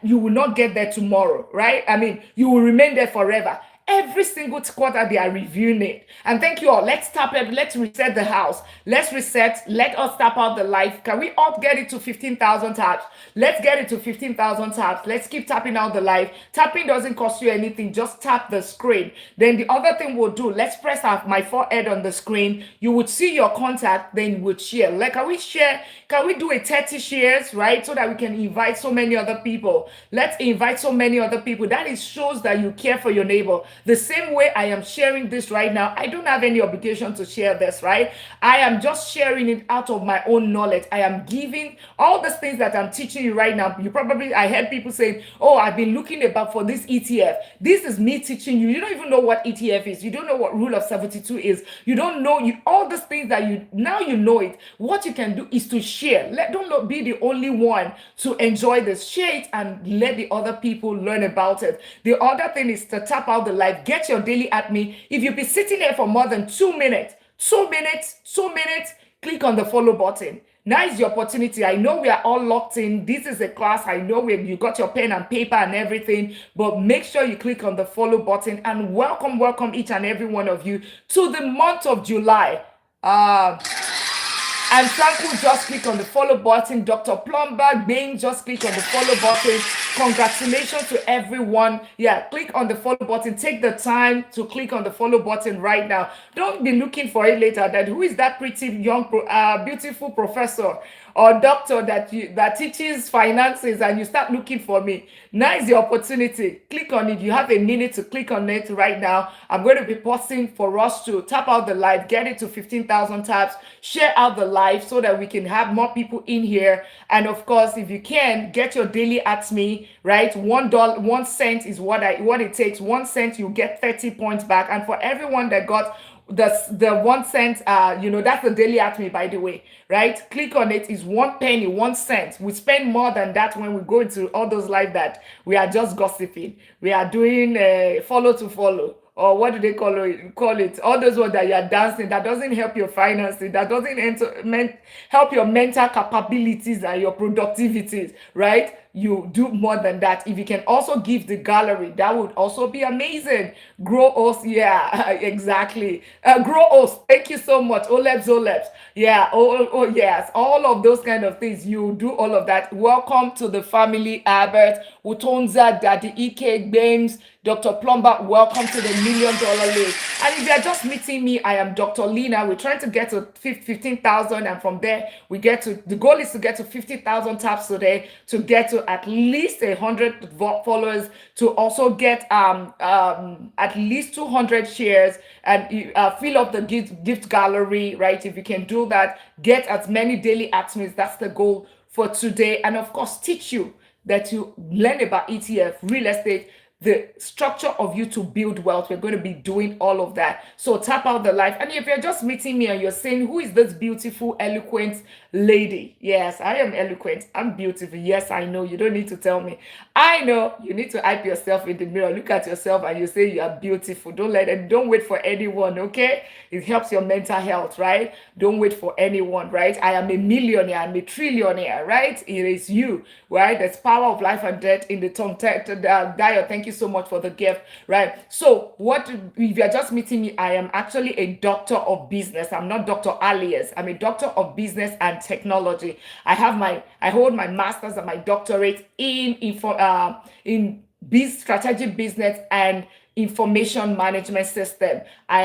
you will not get there tomorrow, right? I mean, you will remain there forever. Every single quarter they are reviewing it. And thank you all. Let's tap it. Let's reset the house. Let's reset. Let us tap out the life. Can we all get it to 15,000 taps? Let's get it to 15,000 taps. Let's keep tapping out the life. Tapping doesn't cost you anything. Just tap the screen. Then the other thing we'll do, let's press my forehead on the screen. You would see your contact, then you would share. Like, can we share? Can we do a 30 shares, right? So that we can invite so many other people. Let's invite so many other people. That shows that you care for your neighbor. The same way I am sharing this right now, I don't have any obligation to share this, right? I am just sharing it out of my own knowledge. I am giving all the things that I'm teaching you right now. I heard people saying, oh, I've been looking about for this ETF. This is me teaching you. You don't even know what ETF is. You don't know what Rule of 72 is. You don't know all these things that you know it. What you can do is to share. Don't be the only one to enjoy this. Share it and let the other people learn about it. The other thing is to tap out the live. Get your daily at me. If you've been sitting there for more than 2 minutes, click on the follow button. Now is the opportunity. I know we are all locked in. This is a class. I know you got your pen and paper and everything, but make sure you click on the follow button and welcome each and every one of you to the month of July. And Franco, just click on the follow button. Dr. Plumber, Bain, just click on the follow button. Congratulations to everyone. Yeah, click on the follow button. Take the time to click on the follow button right now. Don't be looking for it later. Who is that pretty young, beautiful professor or doctor that teaches finances, and you start looking for me? Now is the opportunity. Click on it. You have a minute to click on it right now. I'm going to be pausing for us to tap out the live, get it to 15,000 taps, share out the live so that we can have more people in here. And of course, if you can, get your daily at me, right? $1, 1 cent is what it takes. 1 cent, you get 30 points back. And for everyone that got the 1 cent, that's the daily at me, by the way, right? Click on it. Is 1 penny, 1 cent. We spend more than that when we go into all those live that we are just gossiping. We are doing follow to follow, or what do they call it? All those ones that you are dancing, that doesn't help your finances, that doesn't help your mental capabilities and your productivities, right? You do more than that. If you can also give the gallery, that would also be amazing. Grow us, yeah, exactly. Grow us, thank you so much. Olebs, yeah, oh yes, all of those kind of things. You do all of that. Welcome to the family, Albert, Utonza, Daddy Ike, Games, Dr. Plumber, welcome to the $1 Million League. And if you're just meeting me, I am Dr. Lina. We're trying to get to 15,000, and from there, the goal is to get to 50,000 taps today, to get to at least 100 followers, to also get at least 200 shares, and fill up the gift gallery, right? If you can do that, get as many daily actions. That's the goal for today. And of course, teach you that you learn about ETF, real estate, the structure of you to build wealth. We're going to be doing all of that. So tap out the live. And if you're just meeting me and you're saying, who is this beautiful, eloquent lady? Yes, I am eloquent. I'm beautiful. Yes, I know. You don't need to tell me. I know. You need to hype yourself in the mirror. Look at yourself and you say you are beautiful. Don't wait for anyone, okay? It helps your mental health, right? Don't wait for anyone, right? I am a millionaire. I'm a trillionaire, right? It is you, right? There's power of life and death in the tongue. Dio, thank you so much for the gift, right? So if you're just meeting me, I am actually a doctor of business. I'm not Dr. Alias. I'm a doctor of business and technology. I hold my master's and my doctorate in strategic business and information management system. I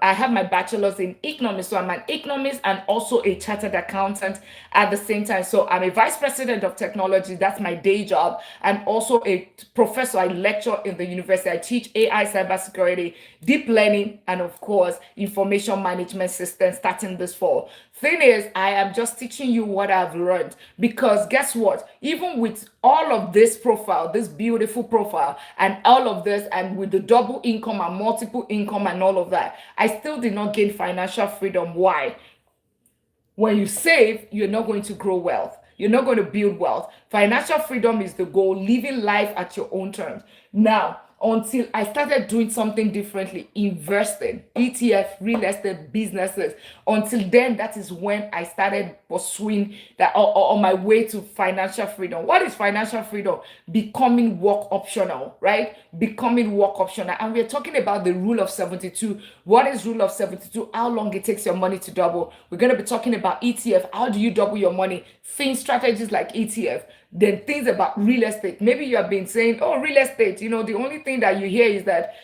have my bachelor's in economics, so I'm an economist and also a chartered accountant at the same time. So I'm a vice president of technology. That's my day job. I'm also a professor. I lecture in the university. I teach AI, cybersecurity, deep learning, and of course, information management system starting this fall. Thing is, I am just teaching you what I've learned, because guess what? Even with all of this profile, this beautiful profile, and all of this, and with the double income and multiple income and all of that, I still did not gain financial freedom. Why? When you save, you're not going to grow wealth. You're not going to build wealth. Financial freedom is the goal, living life at your own terms. Now, until I started doing something differently, investing, ETF, real estate, businesses. Until then, that is when I started pursuing that, or on my way to financial freedom. What is financial freedom? Becoming work optional, right? Becoming work optional. And we're talking about the rule of 72. What is rule of 72? How long it takes your money to double. We're going to be talking about ETF. How do you double your money? Think strategies like ETF. Then things about real estate. Maybe you have been saying, oh, real estate, the only thing that you hear is that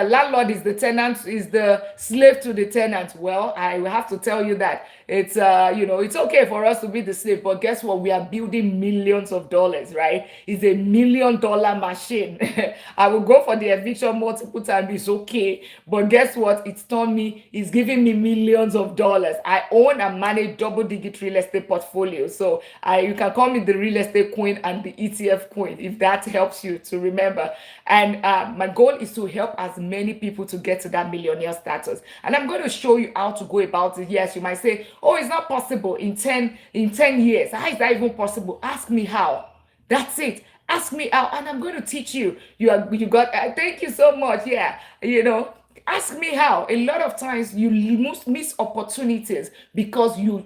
landlord is the tenant, is the slave to the tenant. Well, I will have to tell you that it's okay for us to be the slave, but guess what? We are building millions of dollars, right? It's $1 million machine. I will go for the eviction multiple times, it's okay. But guess what? It's giving me millions of dollars. I own and manage double-digit real estate portfolio. So you can call me the real estate queen and the ETF queen, if that helps you to remember. And my goal is to help as many people to get to that millionaire status. And I'm going to show you how to go about it. Yes, you might say, oh, it's not possible in 10 years. How is that even possible? Ask me how. That's it. Ask me how, and I'm going to teach you. Thank you so much. Yeah, ask me how. A lot of times you miss opportunities because your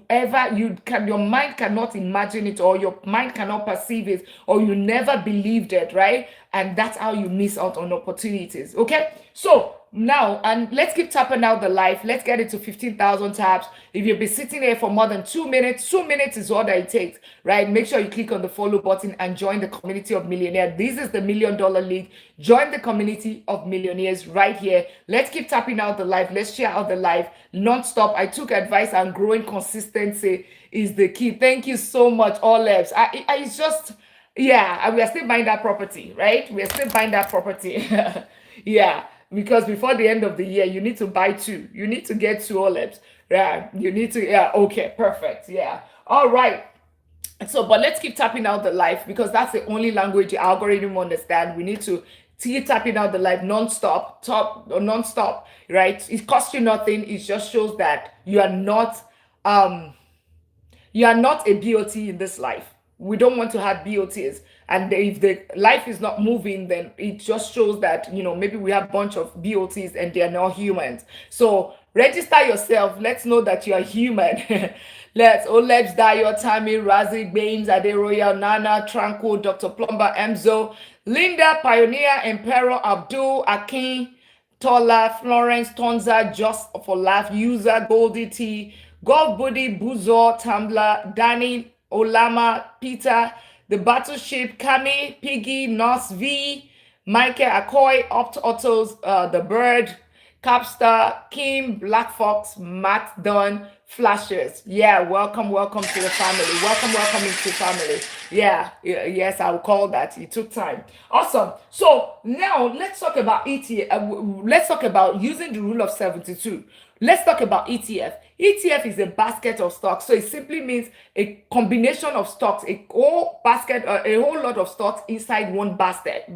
mind cannot imagine it, or your mind cannot perceive it, or you never believed it, right? And that's how you miss out on opportunities. Okay, so now, and let's keep tapping out the live. Let's get it to 15,000 taps. If you've been sitting here for more than 2 minutes, 2 minutes is all that it takes, right? Make sure you click on the follow button and join the community of millionaires. This is the $1 Million League. Join the community of millionaires right here. Let's keep tapping out the live. Let's share out the live non-stop. I took advice, and growing consistency is the key. Thank you so much, all labs. It's just, yeah, we are still buying that property, right? We are still buying that property. Yeah. Because before the end of the year, you need to buy 2. You need to get 2 olives. Yeah, you need to, yeah, okay, perfect. Yeah. All right. So, but let's keep tapping out the live, because that's the only language the algorithm understand. We need to keep tapping out the live non-stop, right? It costs you nothing. It just shows that you are not a BOT in this life. We don't want to have BOTs. And if the life is not moving, then it just shows that, maybe we have a bunch of BOTs and they are not humans. So register yourself. Let's know that you are human. Let's Dayo, Tammy, Razi, Baines, Ade Royal, Nana, Tranquil, Dr. Plumber, Emzo, Linda, Pioneer, Emperor, Abdul, Akin, Tola, Florence, Tonza, Just for Life, User, Goldie T, Golf Buddy, Buzo, Tambler, Danny, Olama, Peter, The Battleship, Kami, Piggy, Nos V, Michael Akoy, Opt Autos, The Bird, Capstar, Kim, Black Fox, Matt Dunn, Flashes. Yeah, welcome to the family. Welcome into the family. Yeah, yes, I will call that. It took time. Awesome. So now let's talk about ETF. Let's talk about using the rule of 72. Let's talk about ETF. ETF is a basket of stocks. So it simply means a combination of stocks, a whole basket, a whole lot of stocks inside one basket.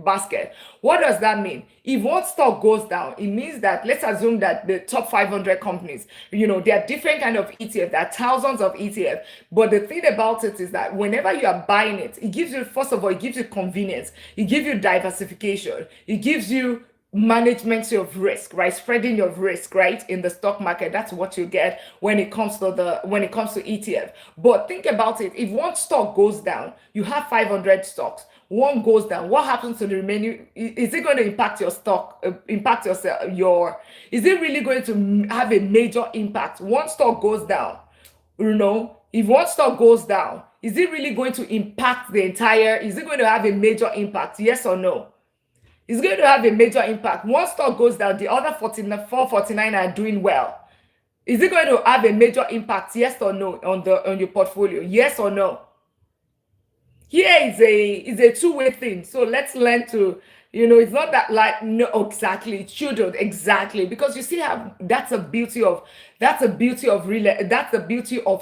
What does that mean? If one stock goes down, it means that, let's assume that the top 500 companies, there are different kind of ETF. There are thousands of ETF. But the thing about it is that whenever you are buying it, it gives you, first of all, it gives you convenience. It gives you diversification. It gives you management of risk, right? Spreading your risk, right? In the stock market. That's what you get when it comes to ETF. But think about it. If one stock goes down, you have 500 stocks. One goes down. What happens to the remaining? Is it going to impact your stock? Is it really going to have a major impact? One stock goes down. If one stock goes down, is it really going to impact the entire? Is it going to have a major impact? Yes or no? It's going to have a major impact. One stock goes down, the other 49 are doing well. Is it going to have a major impact? Yes or no on your portfolio? Yes or no? Here is a two-way thing. So let's learn to, it's not that like, no, exactly. It shouldn't, exactly. Because you see how that's the beauty of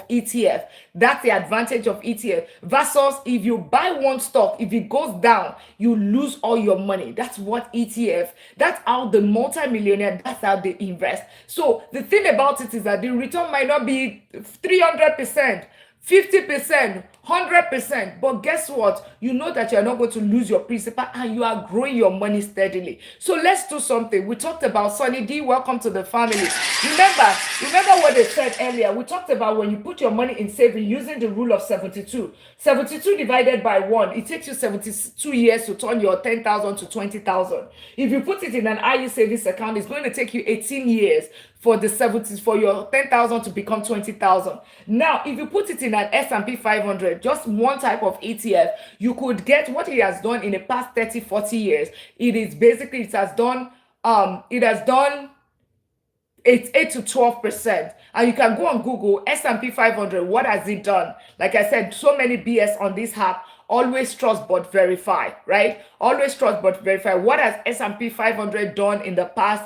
ETF. That's the advantage of ETF. Versus if you buy one stock, if it goes down, you lose all your money. That's what ETF, that's how the multimillionaire, that's how they invest. So the thing about it is that the return might not be 300%, 50%, 100%. But guess what? You know that you're not going to lose your principal and you are growing your money steadily. So let's do something. We talked about Sunny D. Welcome to the family. Remember what they said earlier. We talked about when you put your money in saving using the rule of 72. 72 divided by 1, it takes you 72 years to turn your 10,000 to 20,000. If you put it in an IU savings account, it's going to take you 18 years for the 70s for your 10,000 to become 20,000. Now, if you put it in an S&P 500, just one type of ETF, you could get what it has done in the past 30, 40 years. It has done 8 to 12%. And you can go on Google S&P 500. What has it done? Like I said, so many BS on this app. Always trust but verify, right? Always trust but verify. What has S&P 500 done in the past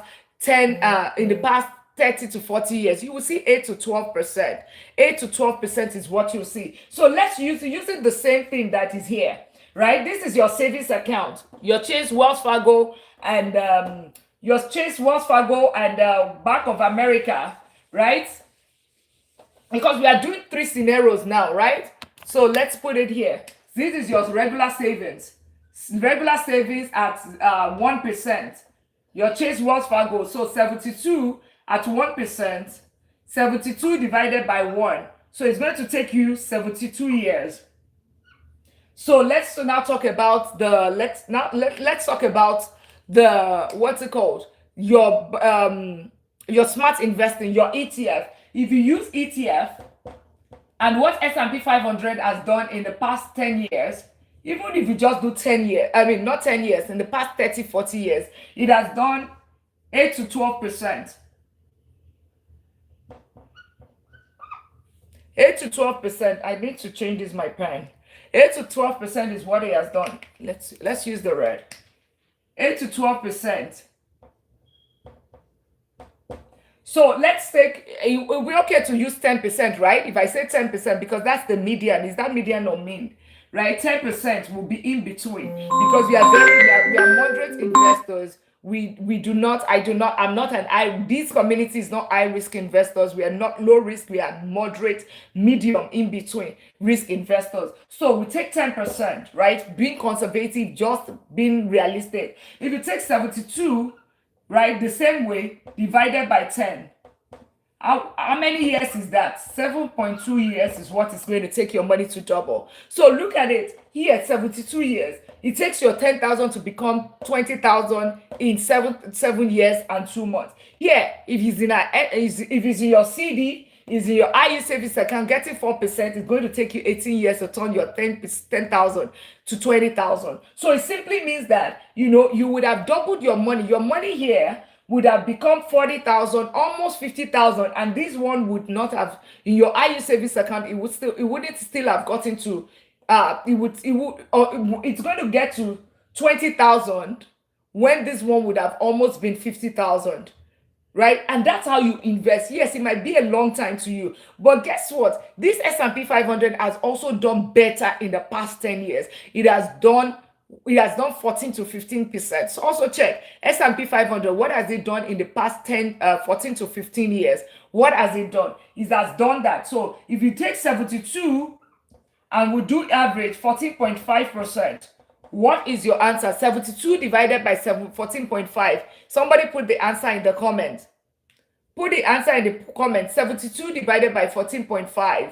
30 to 40 years? You will see 8 to 12%. 8 to 12% is what you'll see. So let's using the same thing that is here, right? This is your savings account, your Chase Wells Fargo and Bank of America, right? Because we are doing 3 scenarios now, right? So let's put it here. This is your regular savings. Regular savings at 1%. Your Chase Wells Fargo. So 72 at 1%. 72 divided by 1. So it's going to take you 72 years. So let's now talk about let's talk about the what's it called? Your smart investing, your ETF. If you use ETF and what S&P 500 has done in the past 10 years, even if you just do 10 years, not 10 years, in the past 30, 40 years, it has done 8 to 12%. 8 to 12%. I need to change this, my pen. 8 to 12% is what it has done. Let's use the red. 8 to 12%. So let's take, we're okay to use 10%, right? If I say 10%, because that's the median. Is that median or mean? Right? 10% will be in between because we are moderate investors. This community is not high risk investors. We are not low risk. We are moderate, medium, in between risk investors. So we take 10%, right? Being conservative, just being realistic. If you take 72, right, the same way, divided by 10. How many years is that? 7.2 years is what is going to take your money to double. So look at it. Here, 72 years. It takes your 10,000 to become 20,000 in 7 years and 2 months. Here, if it's in your CD, is in your IU savings account, getting 4%, it's going to take you 18 years to turn your 10,000 to 20,000. So it simply means that, you would have doubled your money. Your money here would have become 40,000, almost 50,000, and this one would not have, in your IU savings account, it wouldn't still have gotten to, it's going to get to 20,000 when this one would have almost been 50,000. Right? And that's how you invest. Yes, it might be a long time to you, but guess what? This S&P 500 has also done better in the past 10 years. It has done 14 to 15%. So also check S&P 500. What has it done in the past 14 to 15 years? What has it done? It has done that. So if you take 72 and we do average 14.5%, what is your answer? 72 divided by 14.5. Somebody put the answer in the comments. Put the answer in the comments. 72 divided by 14.5.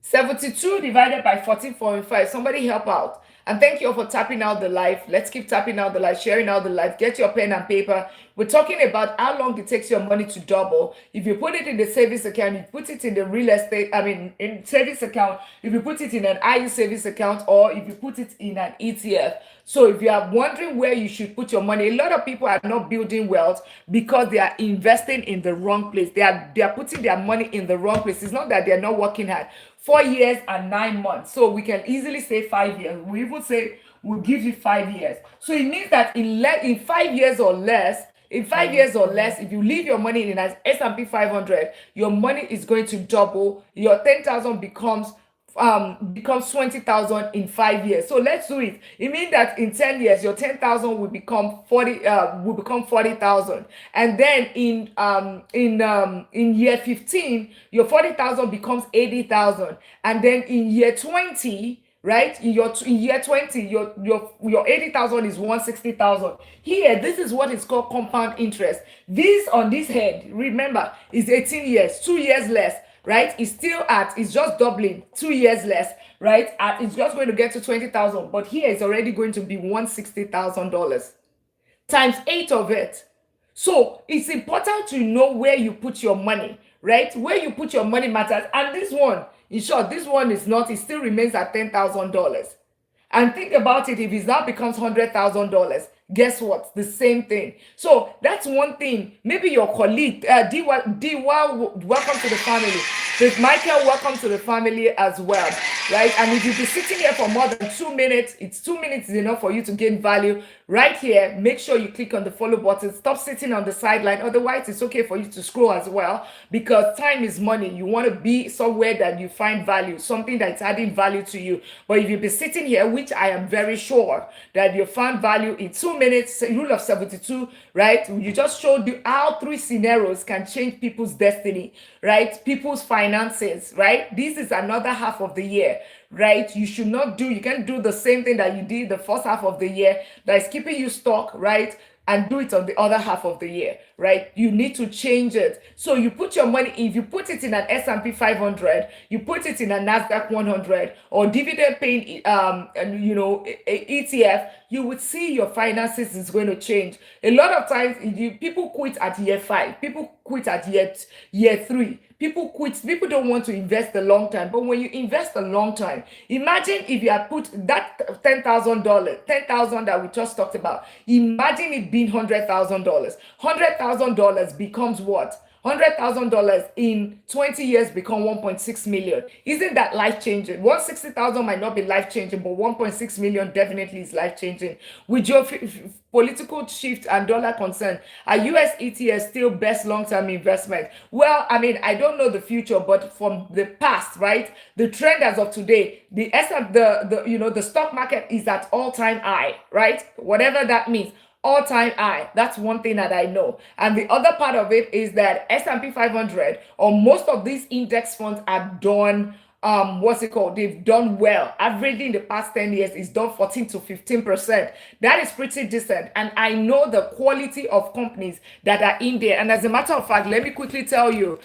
72 divided by 14.5. Somebody help out. And thank you all for tapping out the live. Let's keep tapping out the live, sharing out the live. Get your pen and paper. We're talking about how long it takes your money to double. If you put it in the savings account, you put it in the real estate, in savings account, if you put it in an IU savings account, or if you put it in an ETF. So if you are wondering where you should put your money, a lot of people are not building wealth because they are investing in the wrong place. They are putting their money in the wrong place. It's not that they're not working hard. 4 years and 9 months. So we can easily say 5 years. We even say we'll give you 5 years. So it means that in 5 years or less, if you leave your money in an S&P 500, your money is going to double. Your 10,000 becomes becomes 20,000 in 5 years. So let's do it. It means that in 10 years, your 10,000 will become 40,000. And then in year 15, your 40,000 becomes 80,000. And then in year 20, right, in year 20, your 80,000 is 160,000. Here, this is what is called compound interest. This on this head, remember, is 18 years, 2 years less, right? It's just doubling, 2 years less, right? It's just going to get to 20,000, but here it's already going to be $160,000 times 8 of it. So it's important to know where you put your money, right? Where you put your money matters. And this one, in short, this one is not, it still remains at $10,000. And think about it, if it now becomes $100,000, guess what? The same thing. So that's one thing. Maybe your colleague, welcome to the family. With Michael, welcome to the family as well, right? And if you've been sitting here for more than 2 minutes, 2 minutes is enough for you to gain value. Right here, make sure you click on the follow button. Stop sitting on the sideline. Otherwise, it's okay for you to scroll as well, because time is money. You want to be somewhere that you find value, something that's adding value to you. But if you've been sitting here, which I am very sure that you found value in 2 minutes, rule of 72, right? You just showed you how 3 scenarios can change people's destiny, right? People's finances, right? This is another half of the year, right? You can't do the same thing that you did the first half of the year that is keeping you stuck, right? And do it on the other half of the year, right? You need to change it. So you put your money, if you put it in an S&P 500, you put it in a NASDAQ 100 or dividend paying, ETF, you would see your finances is going to change. A lot of times, people quit at year 5, people quit at year 3. People quit. People don't want to invest the long time. But when you invest a long time, imagine if you had put that $10,000 that we just talked about. Imagine it being $100,000. $100,000 becomes what? $100,000 in 20 years become 1.6 million. Isn't that life changing? 160,000 might not be life changing, but 1.6 million definitely is life changing. With your political shift and dollar concern, are US ETFs still best long-term investment? Well, I mean, I don't know the future, but from the past, right? The trend as of today, the stock market is at all-time high, right? Whatever that means. All-time high. That's one thing that I know. And the other part of it is that S&P 500 or most of these index funds are done, they've done well. Averaging the past 10 years is done 14 to 15%. That is pretty decent. And I know the quality of companies that are in there. And as a matter of fact, let me quickly tell you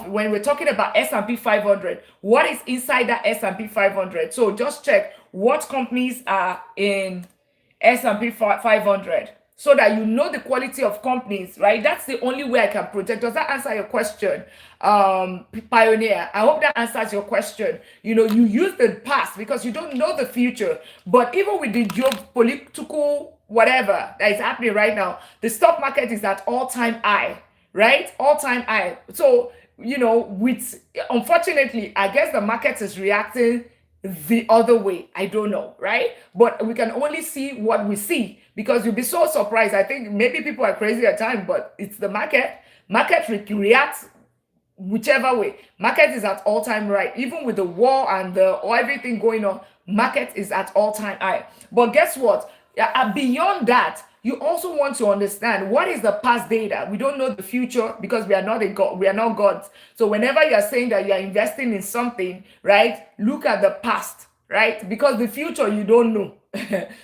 when we're talking about S&P 500, what is inside that S&P 500. So just check what companies are in S&P 500 so that you know the quality of companies, right? That's the only way I can project. Does that answer your question, Pioneer? I hope that answers your question. You use the past because you don't know the future. But even with the geopolitical whatever that is happening right now, the stock market is at all-time high, right? All-time high. So, unfortunately, I guess the market is reacting the other way. I don't know, right? But we can only see what we see because you'll be so surprised. I think maybe people are crazy at times, but it's the market. Market reacts whichever way. Market is at all-time high. Even with the war and everything going on, market is at all-time high. But guess what? Beyond that, you also want to understand what is the past data. We don't know the future because we are not we are not gods. So whenever you are saying that you are investing in something, right, look at the past, right? Because the future you don't know.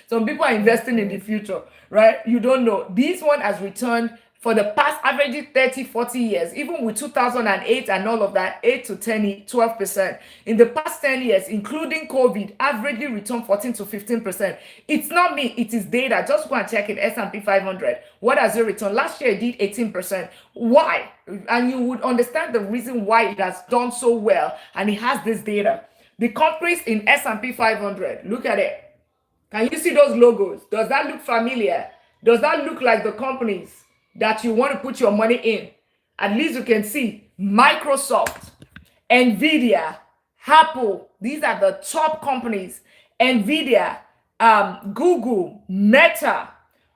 Some people are investing in the future, right? You don't know. This one has returned for the past averaging 30, 40 years, even with 2008 and all of that, 8 to 10, 12%. In the past 10 years, including COVID, averagely returned 14 to 15%. It's not me, it is data. Just go and check it, S&P 500. What has it returned? Last year, it did 18%. Why? And you would understand the reason why it has done so well, and it has this data. The companies in S&P 500, look at it. Can you see those logos? Does that look familiar? Does that look like the companies that you want to put your money in? At least you can see Microsoft, Nvidia, Apple. These are the top companies. Nvidia, Google, Meta,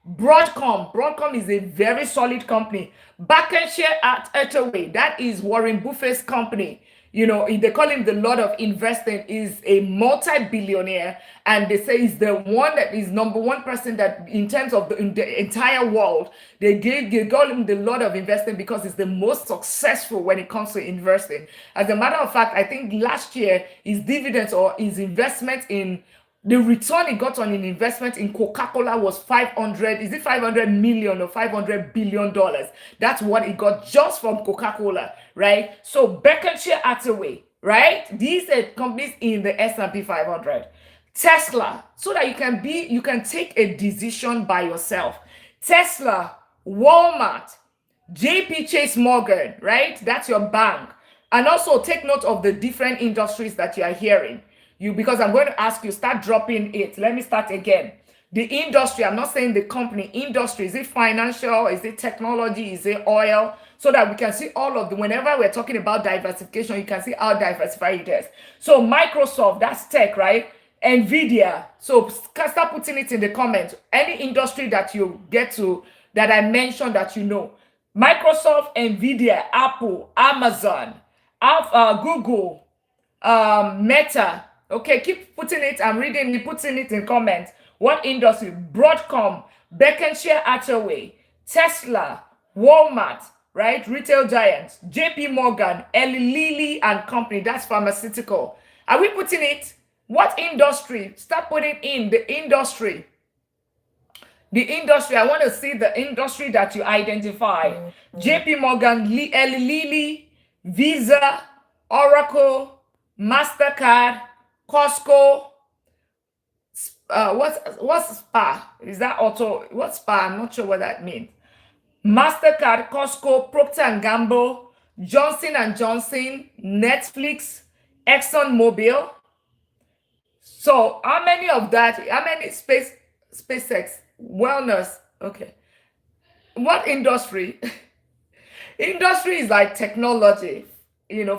Broadcom. Broadcom is a very solid company. Berkshire Hathaway, that is Warren Buffett's company. They call him the Lord of Investing, is a multi-billionaire, and they say he's the one that is number one person that in terms of in the entire world, they call him the Lord of Investing because he's the most successful when it comes to investing. As a matter of fact, I think last year his dividends or his investment in the return he got on an investment in Coca-Cola was 500, is it 500 million or 500 billion dollars? That's what he got just from Coca-Cola, right? So Berkshire Hathaway, right? These are companies in the S&P 500. Tesla, so that you can take a decision by yourself. Tesla, Walmart, JP Chase Morgan, right? That's your bank. And also take note of the different industries that you are hearing. Because I'm going to ask you, start dropping it. Let me start again. The industry, I'm not saying the company, industry, is it financial? Is it technology? Is it oil? So that we can see all of them. Whenever we're talking about diversification, you can see how diversified it is. So Microsoft, that's tech, right? Nvidia. So start putting it in the comments. Any industry that you get to, that I mentioned that you know. Microsoft, Nvidia, Apple, Amazon, Google, Meta. Okay, keep putting it. I'm reading, putting it in comments. What industry? Broadcom, Berkshire Hathaway, Tesla, Walmart, right? Retail giants, JP Morgan, Eli Lilly and Company. That's pharmaceutical. Are we putting it? What industry? Start putting in the industry. The industry. I want to see the industry that you identify. JP Morgan, Eli Lilly, Visa, Oracle, MasterCard, Costco, what's SPA? Is that auto? What's SPA? I'm not sure what that means. MasterCard, Costco, Procter and Gamble, Johnson and Johnson, Netflix, ExxonMobil. So how many of that? How many SpaceX, wellness? Okay. What industry? Industry is like technology,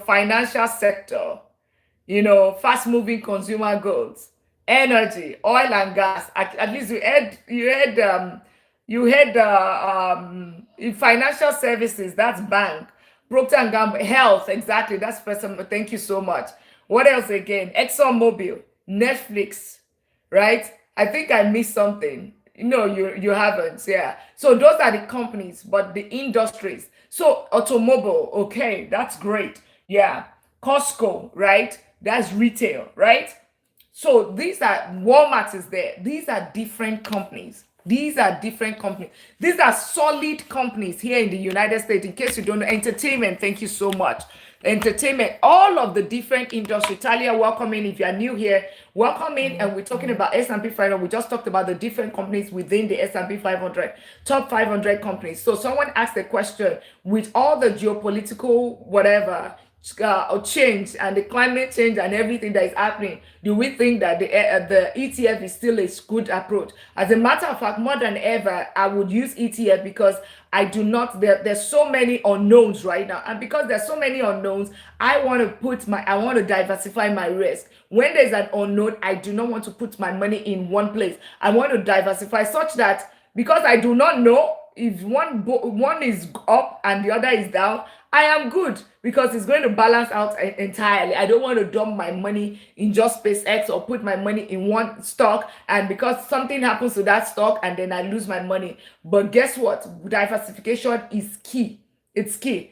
financial sector, fast-moving consumer goods, energy, oil and gas. At least you had in financial services. That's bank, Procter and Gamble, health. Exactly, that's person. Thank you so much. What else again? ExxonMobil, Netflix, right? I think I missed something. No, you haven't. Yeah. So those are the companies, but the industries. So automobile. Okay, that's great. Yeah. Costco, right? That's retail, right? So these are, Walmart is there. These are different companies. These are different companies. These are solid companies here in the United States. In case you don't know, entertainment, thank you so much. Entertainment, all of the different industry. Talia, welcome in. If you are new here, welcome in. And we're talking about S&P 500. We just talked about the different companies within the S&P 500, top 500 companies. So someone asked a question, with all the geopolitical whatever change and the climate change and everything that is happening, do we think that the ETF is still a good approach? As a matter of fact, more than ever, I would use ETF because I do not, there's so many unknowns right now. And because there's so many unknowns, I want to diversify my risk. When there's an unknown, I do not want to put my money in one place. I want to diversify such that, because I do not know if one is up and the other is down, I am good because it's going to balance out entirely. I don't want to dump my money in just SpaceX or put my money in one stock, and because something happens to that stock and then I lose my money. But guess what? Diversification is key. It's key.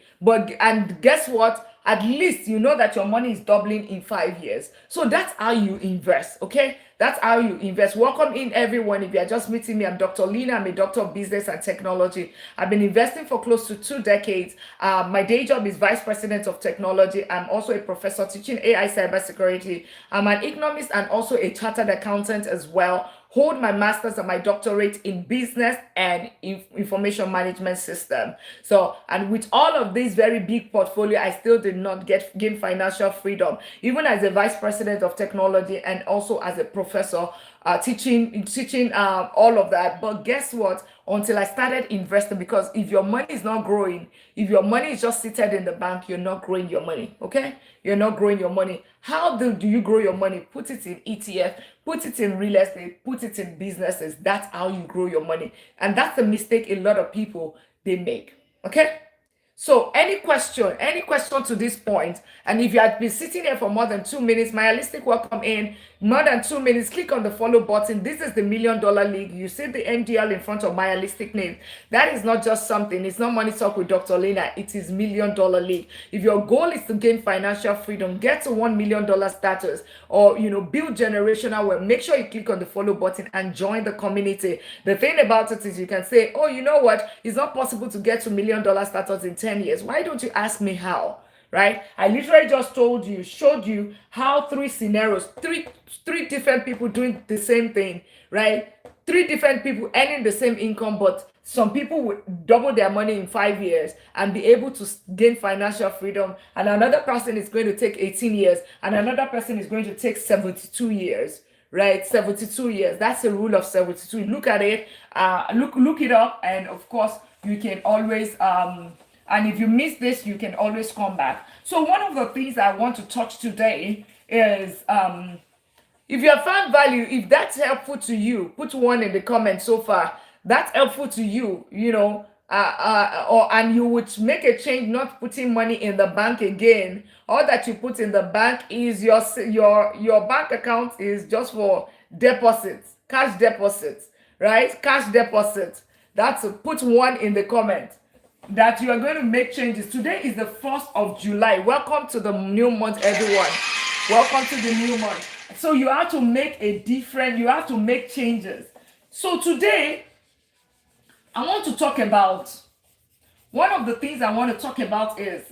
And guess what? At least you know that your money is doubling in 5 years. So that's how you invest, okay? That's how you invest. Welcome in, everyone. If you are just meeting me, I'm Dr. Lina. I'm a doctor of business and technology. I've been investing for close to 2 decades. My day job is vice president of technology. I'm also a professor teaching AI cybersecurity. I'm an economist and also a chartered accountant as well. Hold my master's and my doctorate in business and information management system. So, and with all of this very big portfolio, I still did not gain financial freedom, even as a vice president of technology and also as a professor teaching all of that. But guess what? Until I started investing, because if your money is not growing, if your money is just seated in the bank, you're not growing your money, okay? You're not growing your money. How do you grow your money? Put it in ETF, put it in real estate, put it in businesses. That's how you grow your money. And that's the mistake a lot of people, they make, okay? So any question to this point, and if you have been sitting here for more than 2 minutes, my holistic welcome in more than 2 minutes, click on the follow button. This is the $1,000,000 League. You see the MDL in front of my holistic name. That is not just something. It's not Money Talk with Dr. Lina. It is $1,000,000 League. If your goal is to gain financial freedom, get to $1,000,000 status, or build generational wealth, make sure you click on the follow button and join the community. The thing about it is you can say, oh, you know what? It's not possible to get to $1,000,000 status in 10 years. Why don't you ask me how? Right? I literally just showed you how three scenarios, three different people doing the same thing, right? Three different people earning the same income, but some people would double their money in 5 years and be able to gain financial freedom, and another person is going to take 18 years, and another person is going to take 72 years. Right, 72 years. That's the rule of 72. Look at it, look it up, and of course you can always and if you miss this, you can always come back. So one of the things I want to touch today is if you have found value, if that's helpful to you, put one in the comments so far. That's helpful to you, and you would make a change, not putting money in the bank again. All that you put in the bank is your bank account is just for deposits, cash deposits, right? Cash deposits. That's put one in the comment that you are going to make changes. Today is the 1st of July. Welcome to the new month, everyone. Welcome to the new month. So you have to make a difference. You have to make changes. So today, I want to talk about, one of the things I want to talk about is,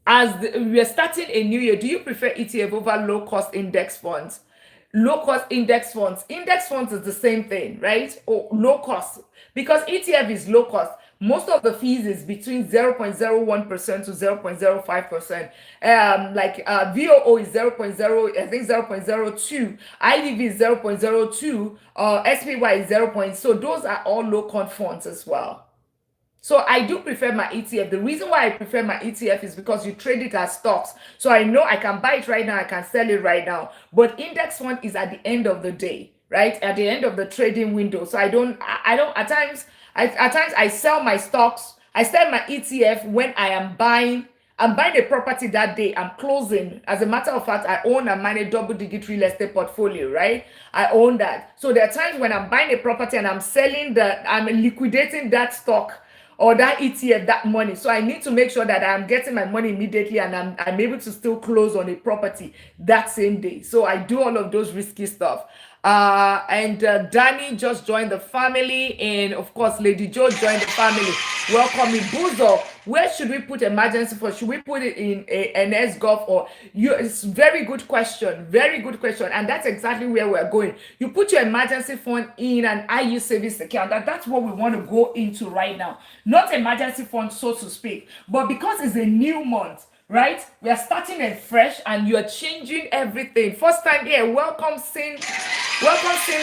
we are starting a new year, do you prefer ETF over low-cost index funds? Low-cost index funds. Index funds is the same thing, right? Or low cost. Because ETF is low cost. Most of the fees is between 0.01% to 0.05%. VOO is 0.0, I think 0.02. IDV is 0.02. SPY is 0. So those are all low-cost funds as well. So I do prefer my ETF. The reason why I prefer my ETF is because you trade it as stocks. So I know I can buy it right now, I can sell it right now. But index fund is at the end of the day, right? At the end of the trading window. So I don't at times I sell my stocks. I sell my ETF when I'm buying a property that day. I'm closing. As a matter of fact, I own and manage double-digit real estate portfolio, right? I own that. So there are times when I'm buying a property and I'm liquidating that stock or that ETF, that money. So I need to make sure that I'm getting my money immediately and I'm able to still close on a property that same day. So I do all of those risky stuff. Danny just joined the family, and of course Lady Joe joined the family. Welcome in. Buzo, where should we put emergency fund? Should we put it in an SGov or you? It's very good question, and that's exactly where we're going. You put your emergency fund in an IU savings account. That's what we want to go into right now. Not emergency fund, so to speak, but because it's a new month, right? We are starting it fresh and you are changing everything. First time here, welcome, Sin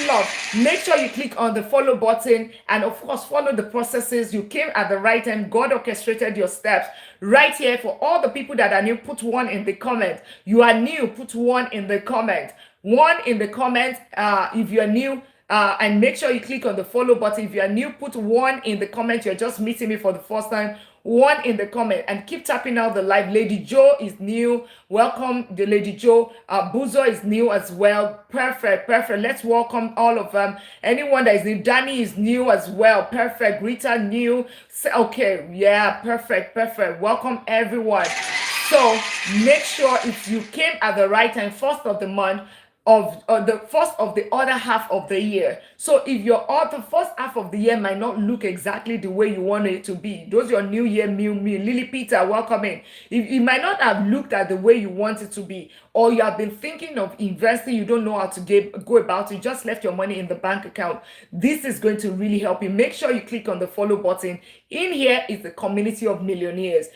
Love. Make sure you click on the follow button and of course follow the processes. You came at the right time. God orchestrated your steps right here. For all the people that are new, put one in the comment. You are new, put one in the comment. One in the comment if you are new. And make sure you click on the follow button. If you are new, put one in the comment. You're just meeting me for the first time. One in the comment and keep tapping out the live. Lady Joe is new. Welcome, the Lady Joe. Buzo is new as well. Perfect. Let's welcome all of them. Anyone that is new. Danny is new as well. Perfect. Rita new. Okay, yeah, perfect. Welcome everyone. So make sure if you came at the right time, first of the month, of the first of the other half of the year. So if the first half of the year might not look exactly the way you want it to be, those your new year meal. Lily Peter, welcome in. If it might not have looked at the way you want it to be, or you have been thinking of investing, you don't know how to go about it, just left your money in the bank account, this is going to really help you. Make sure you click on the follow button. In here is the community of millionaires.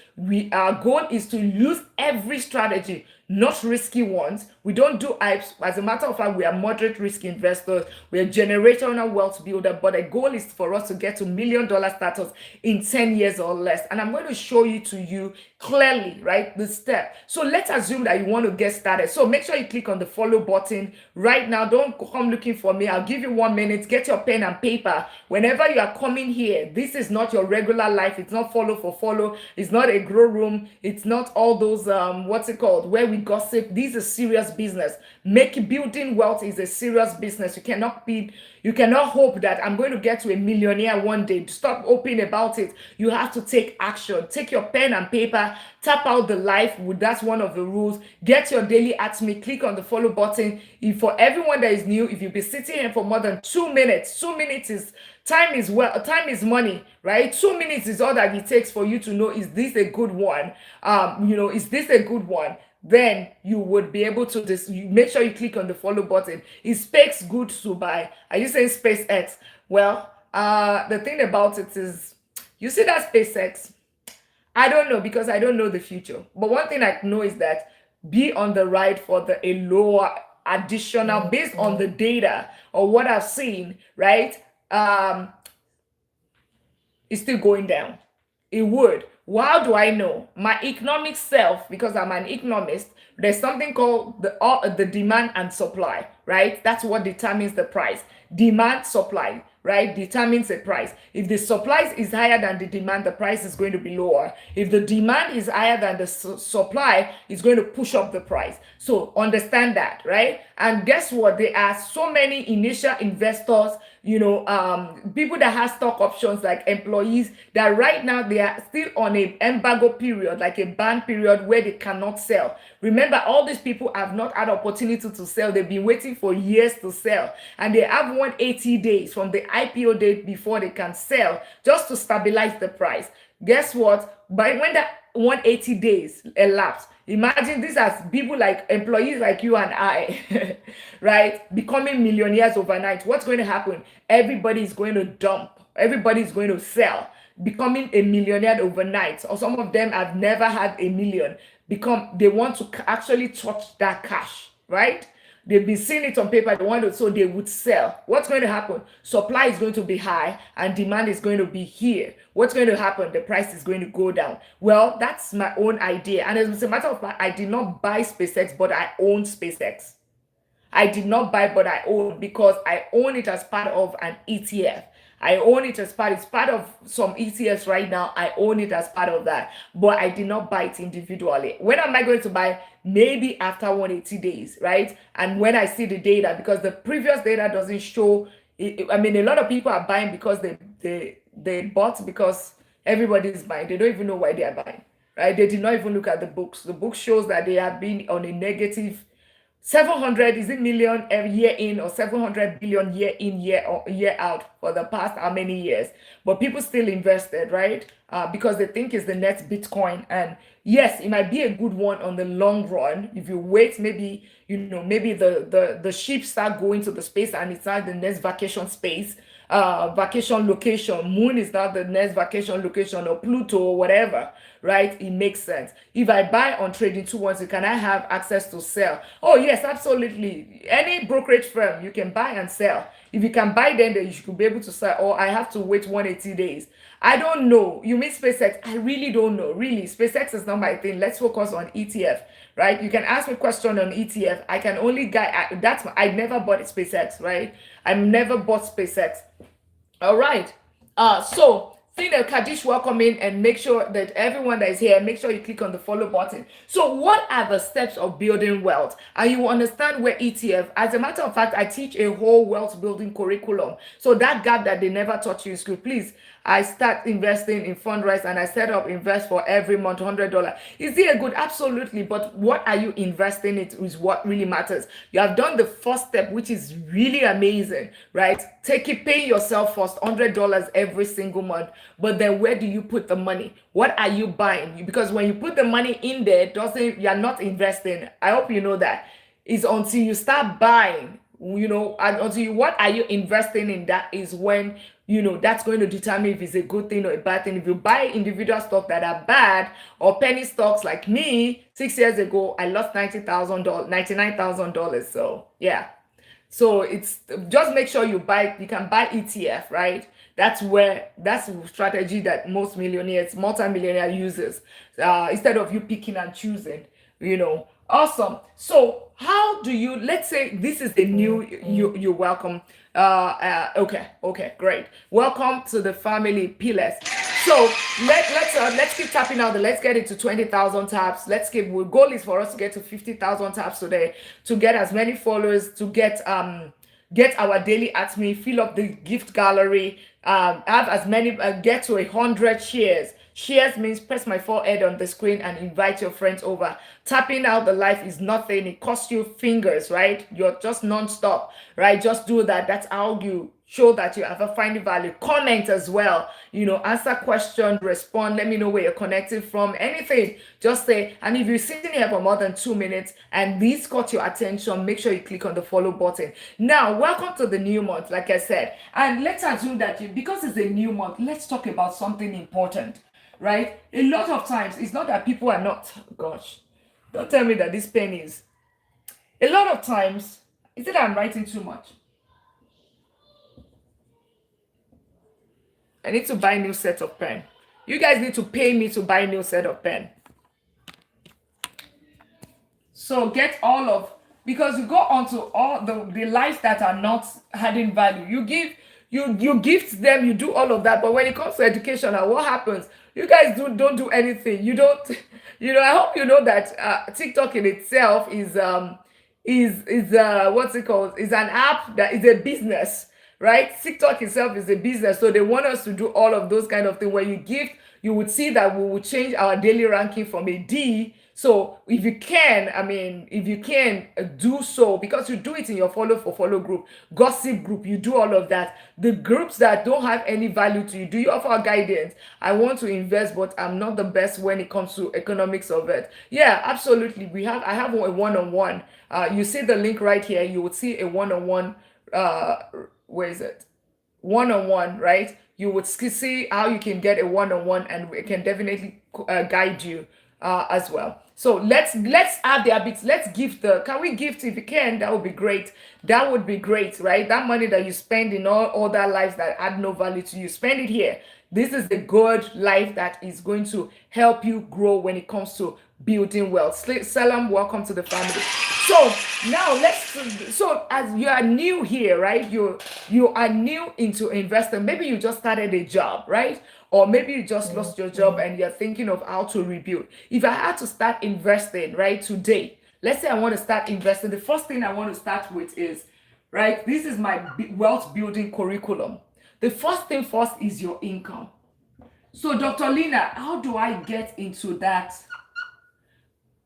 Our goal is to use every strategy. not risky ones. We don't do hypes. As a matter of fact, we are moderate risk investors. We are generational wealth builder, but the goal is for us to get to $1 million status in 10 years or less. And I'm going to show you clearly, right, the step. So let's assume that you want to get started. So make sure you click on the follow button right now. Don't come looking for me. I'll give you 1 minute. Get your pen and paper. Whenever you are coming here, this is not your regular life. It's not follow for follow. It's not a grow room. It's not all those where we gossip. This is serious business. Building wealth is a serious business. You cannot hope that I'm going to get to a millionaire one day. Stop hoping about it. You have to take action. Take your pen and paper, tap out the life. That's one of the rules. Get your daily at me. Click on the follow button. For everyone that is new, if you've been sitting here for more than 2 minutes, 2 minutes is time is money, right? 2 minutes is all that it takes for you to know, is this a good one? Is this a good one? Then you would be able to make sure you click on the follow button. Is SpaceX good to buy? Are you saying SpaceX? Well, the thing about it is, you see that SpaceX, I don't know, because I don't know the future. But one thing I know is that be on the ride for a lower additional, based on the data or what I've seen, right? It's still going down. It would. How do I know? My economic self, because I'm an economist, there's something called the demand and supply, right? That's what determines the price. Demand, supply, right, determines the price. If the supply is higher than the demand, the price is going to be lower. If the demand is higher than the supply, it's going to push up the price. So understand that, right? And guess what? There are so many initial investors, people that have stock options, like employees, that right now they are still on a embargo period, like a ban period, where they cannot sell. Remember, all these people have not had opportunity to sell. They've been waiting for years to sell, and they have 180 days from the IPO date before they can sell, just to stabilize the price. Guess what? By when that 180 days elapse, imagine this as people like employees like you and I, right, becoming millionaires overnight. What's going to happen? Everybody is going to dump. Everybody is going to sell, becoming a millionaire overnight. Or some of them have never had a million. They want to actually touch that cash, right? They've been seeing it on paper. So they would sell. What's going to happen? Supply is going to be high and demand is going to be here. What's going to happen? The price is going to go down. Well, that's my own idea. And as a matter of fact, I did not buy SpaceX, but I own SpaceX. I did not buy, but I own, because I own it as part of an ETF. I own it as it's part of some ETFs right now. I own it as part of that, but I did not buy it individually. When am I going to buy? Maybe after 180 days, right? And when I see the data, because the previous data doesn't show it. I mean, a lot of people are buying because they bought because everybody is buying. They don't even know why they are buying, right? They did not even look at the books. The book shows that they have been on a negative 700 million year in, or 700 billion year in, year out for the past how many years. But people still invested, right? Because they think it's the next Bitcoin. And yes, it might be a good one on the long run. If you wait, maybe the ships start going to the space and it's not the next vacation space. Vacation location. Moon is not the next vacation location, or Pluto, or whatever, right? It makes sense. If I buy on Trading 212, can I have access to sell? Oh yes, absolutely. Any brokerage firm, you can buy and sell. If you can buy, then you should be able to sell. Or I have to wait 180 days. I don't know. You mean SpaceX? I really don't know. Really, SpaceX is not my thing. Let's focus on ETF, right? You can ask me a question on ETF. I can only guide. I never bought SpaceX, right? I never bought SpaceX. All right. So Fidel Kadish, welcome in, and make sure that everyone that is here, make sure you click on the follow button. So what are the steps of building wealth? And you understand where ETF, as a matter of fact, I teach a whole wealth building curriculum. So that gap that they never taught you in school, please, I start investing in fundraise, and I set up invest for every month, $100. Is it a good? Absolutely. But what are you investing in is what really matters. You have done the first step, which is really amazing, right? Pay yourself first, $100 every single month. But then where do you put the money? What are you buying? Because when you put the money in there, you're not investing. I hope you know that. It's until you start buying, and until what are you investing in, that is when that's going to determine if it's a good thing or a bad thing. If you buy individual stocks that are bad, or penny stocks like me, 6 years ago I lost $99,000. So yeah. So it's just make sure you can buy ETF, right? That's the strategy that most millionaires, multimillionaire uses, instead of you picking and choosing, Awesome. So how do you, let's say this is the new, you welcome. Okay, great. Welcome to the family pillars. So let's keep tapping out. Let's get it to 20,000 taps. Let's keep. Our goal is for us to get to 50,000 taps today, to get as many followers, to get our daily at me, fill up the gift gallery, have as many, get to 100 shares. Shares means press my forehead on the screen and invite your friends over. Tapping out the life is nothing. It costs you fingers, right? You're just non-stop, right? Just do that. That's how you show that you ever find value. Comment as well, answer questions, respond, let me know where you're connecting from, anything, just say. And if you're sitting here for more than 2 minutes and this caught your attention, make sure you click on the follow button. Now, welcome to the new month, like I said, and let's assume that because it's a new month, let's talk about something important, right? A lot of times, it's not that people are not, gosh, don't tell me that this pen is, a lot of times, is it that I'm writing too much? I need to buy a new set of pen. You guys need to pay me to buy a new set of pen. So get because you go onto all the lives that are not adding value. You gift them, you do all of that. But when it comes to education, what happens? You guys don't do anything. You don't, I hope you know that TikTok in itself is what's it called? Is an app that is a business, right? TikTok itself is a business. So they want us to do all of those kind of things. When you gift, you would see that we will change our daily ranking from a D. So if you can, do so, because you do it in your follow group, gossip group, you do all of that. The groups that don't have any value to you, do you offer guidance? I want to invest, but I'm not the best when it comes to economics of it. Yeah, absolutely. I have a one-on-one. You see the link right here. You would see a one-on-one. Where is it? One-on-one, right? You would see how you can get a one-on-one, and we can definitely guide you as well. So let's add the habits. Let's gift can we gift? If you can, that would be great. That would be great, right? That money that you spend in all other lives that add no value to you, spend it here. This is the good life that is going to help you grow when it comes to building wealth. Salam, welcome to the family. So now so as you are new here, right? You are new into investing. Maybe you just started a job, right? Or maybe you just lost your job and you're thinking of how to rebuild. If I had to start investing, right, today, let's say I want to start investing, the first thing I want to start with is, right, this is my wealth building curriculum. The first thing first is your income. So Dr. Lina, how do I get into that?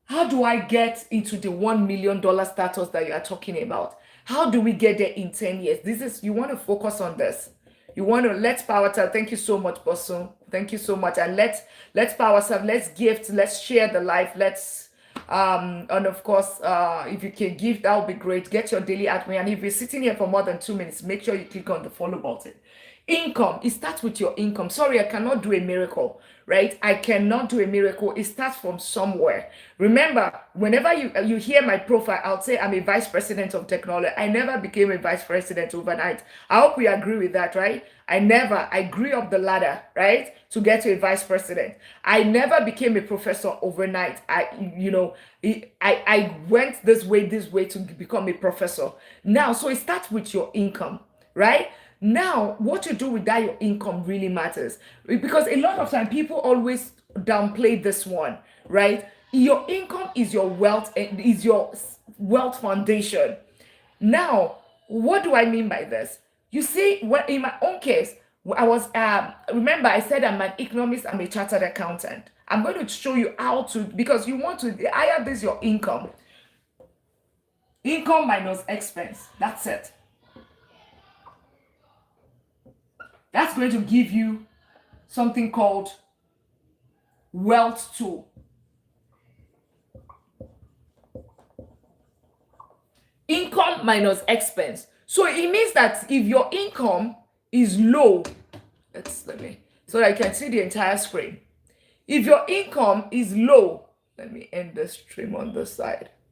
How do I get into the $1 million status that you are talking about? How do we get there in 10 years? You want to focus on this. You want to, let's power tap. Thank you so much, Bosun. Thank you so much. And let's power tap. Let's gift. Let's share the life. And of course, if you can give, that would be great. Get your daily at me. And if you're sitting here for more than 2 minutes, make sure you click on the follow button. Income, it starts with your income. Sorry, I cannot do a miracle, right? I cannot do a miracle. It starts from somewhere. Remember, whenever you hear my profile, I'll say I'm a vice president of technology. I never became a vice president overnight. I hope we agree with that, right? I grew up the ladder, right? To get to a vice president. I never became a professor overnight. I went this way to become a professor. Now, so it starts with your income, right? Now, what you do with that, your income really matters, because a lot of time people always downplay this one, right? Your income is your wealth and is your wealth foundation. Now, what do I mean by this? You see, in my own case, I was, remember I said I'm an economist, I'm a chartered accountant. I'm going to show you how to, because you want to, higher this your income. Income minus expense, that's it. That's going to give you something called wealth tool. income minus expense. So it means that if your income is low, let me, so that I can see the entire screen. If your income is low, let me end the stream on this side.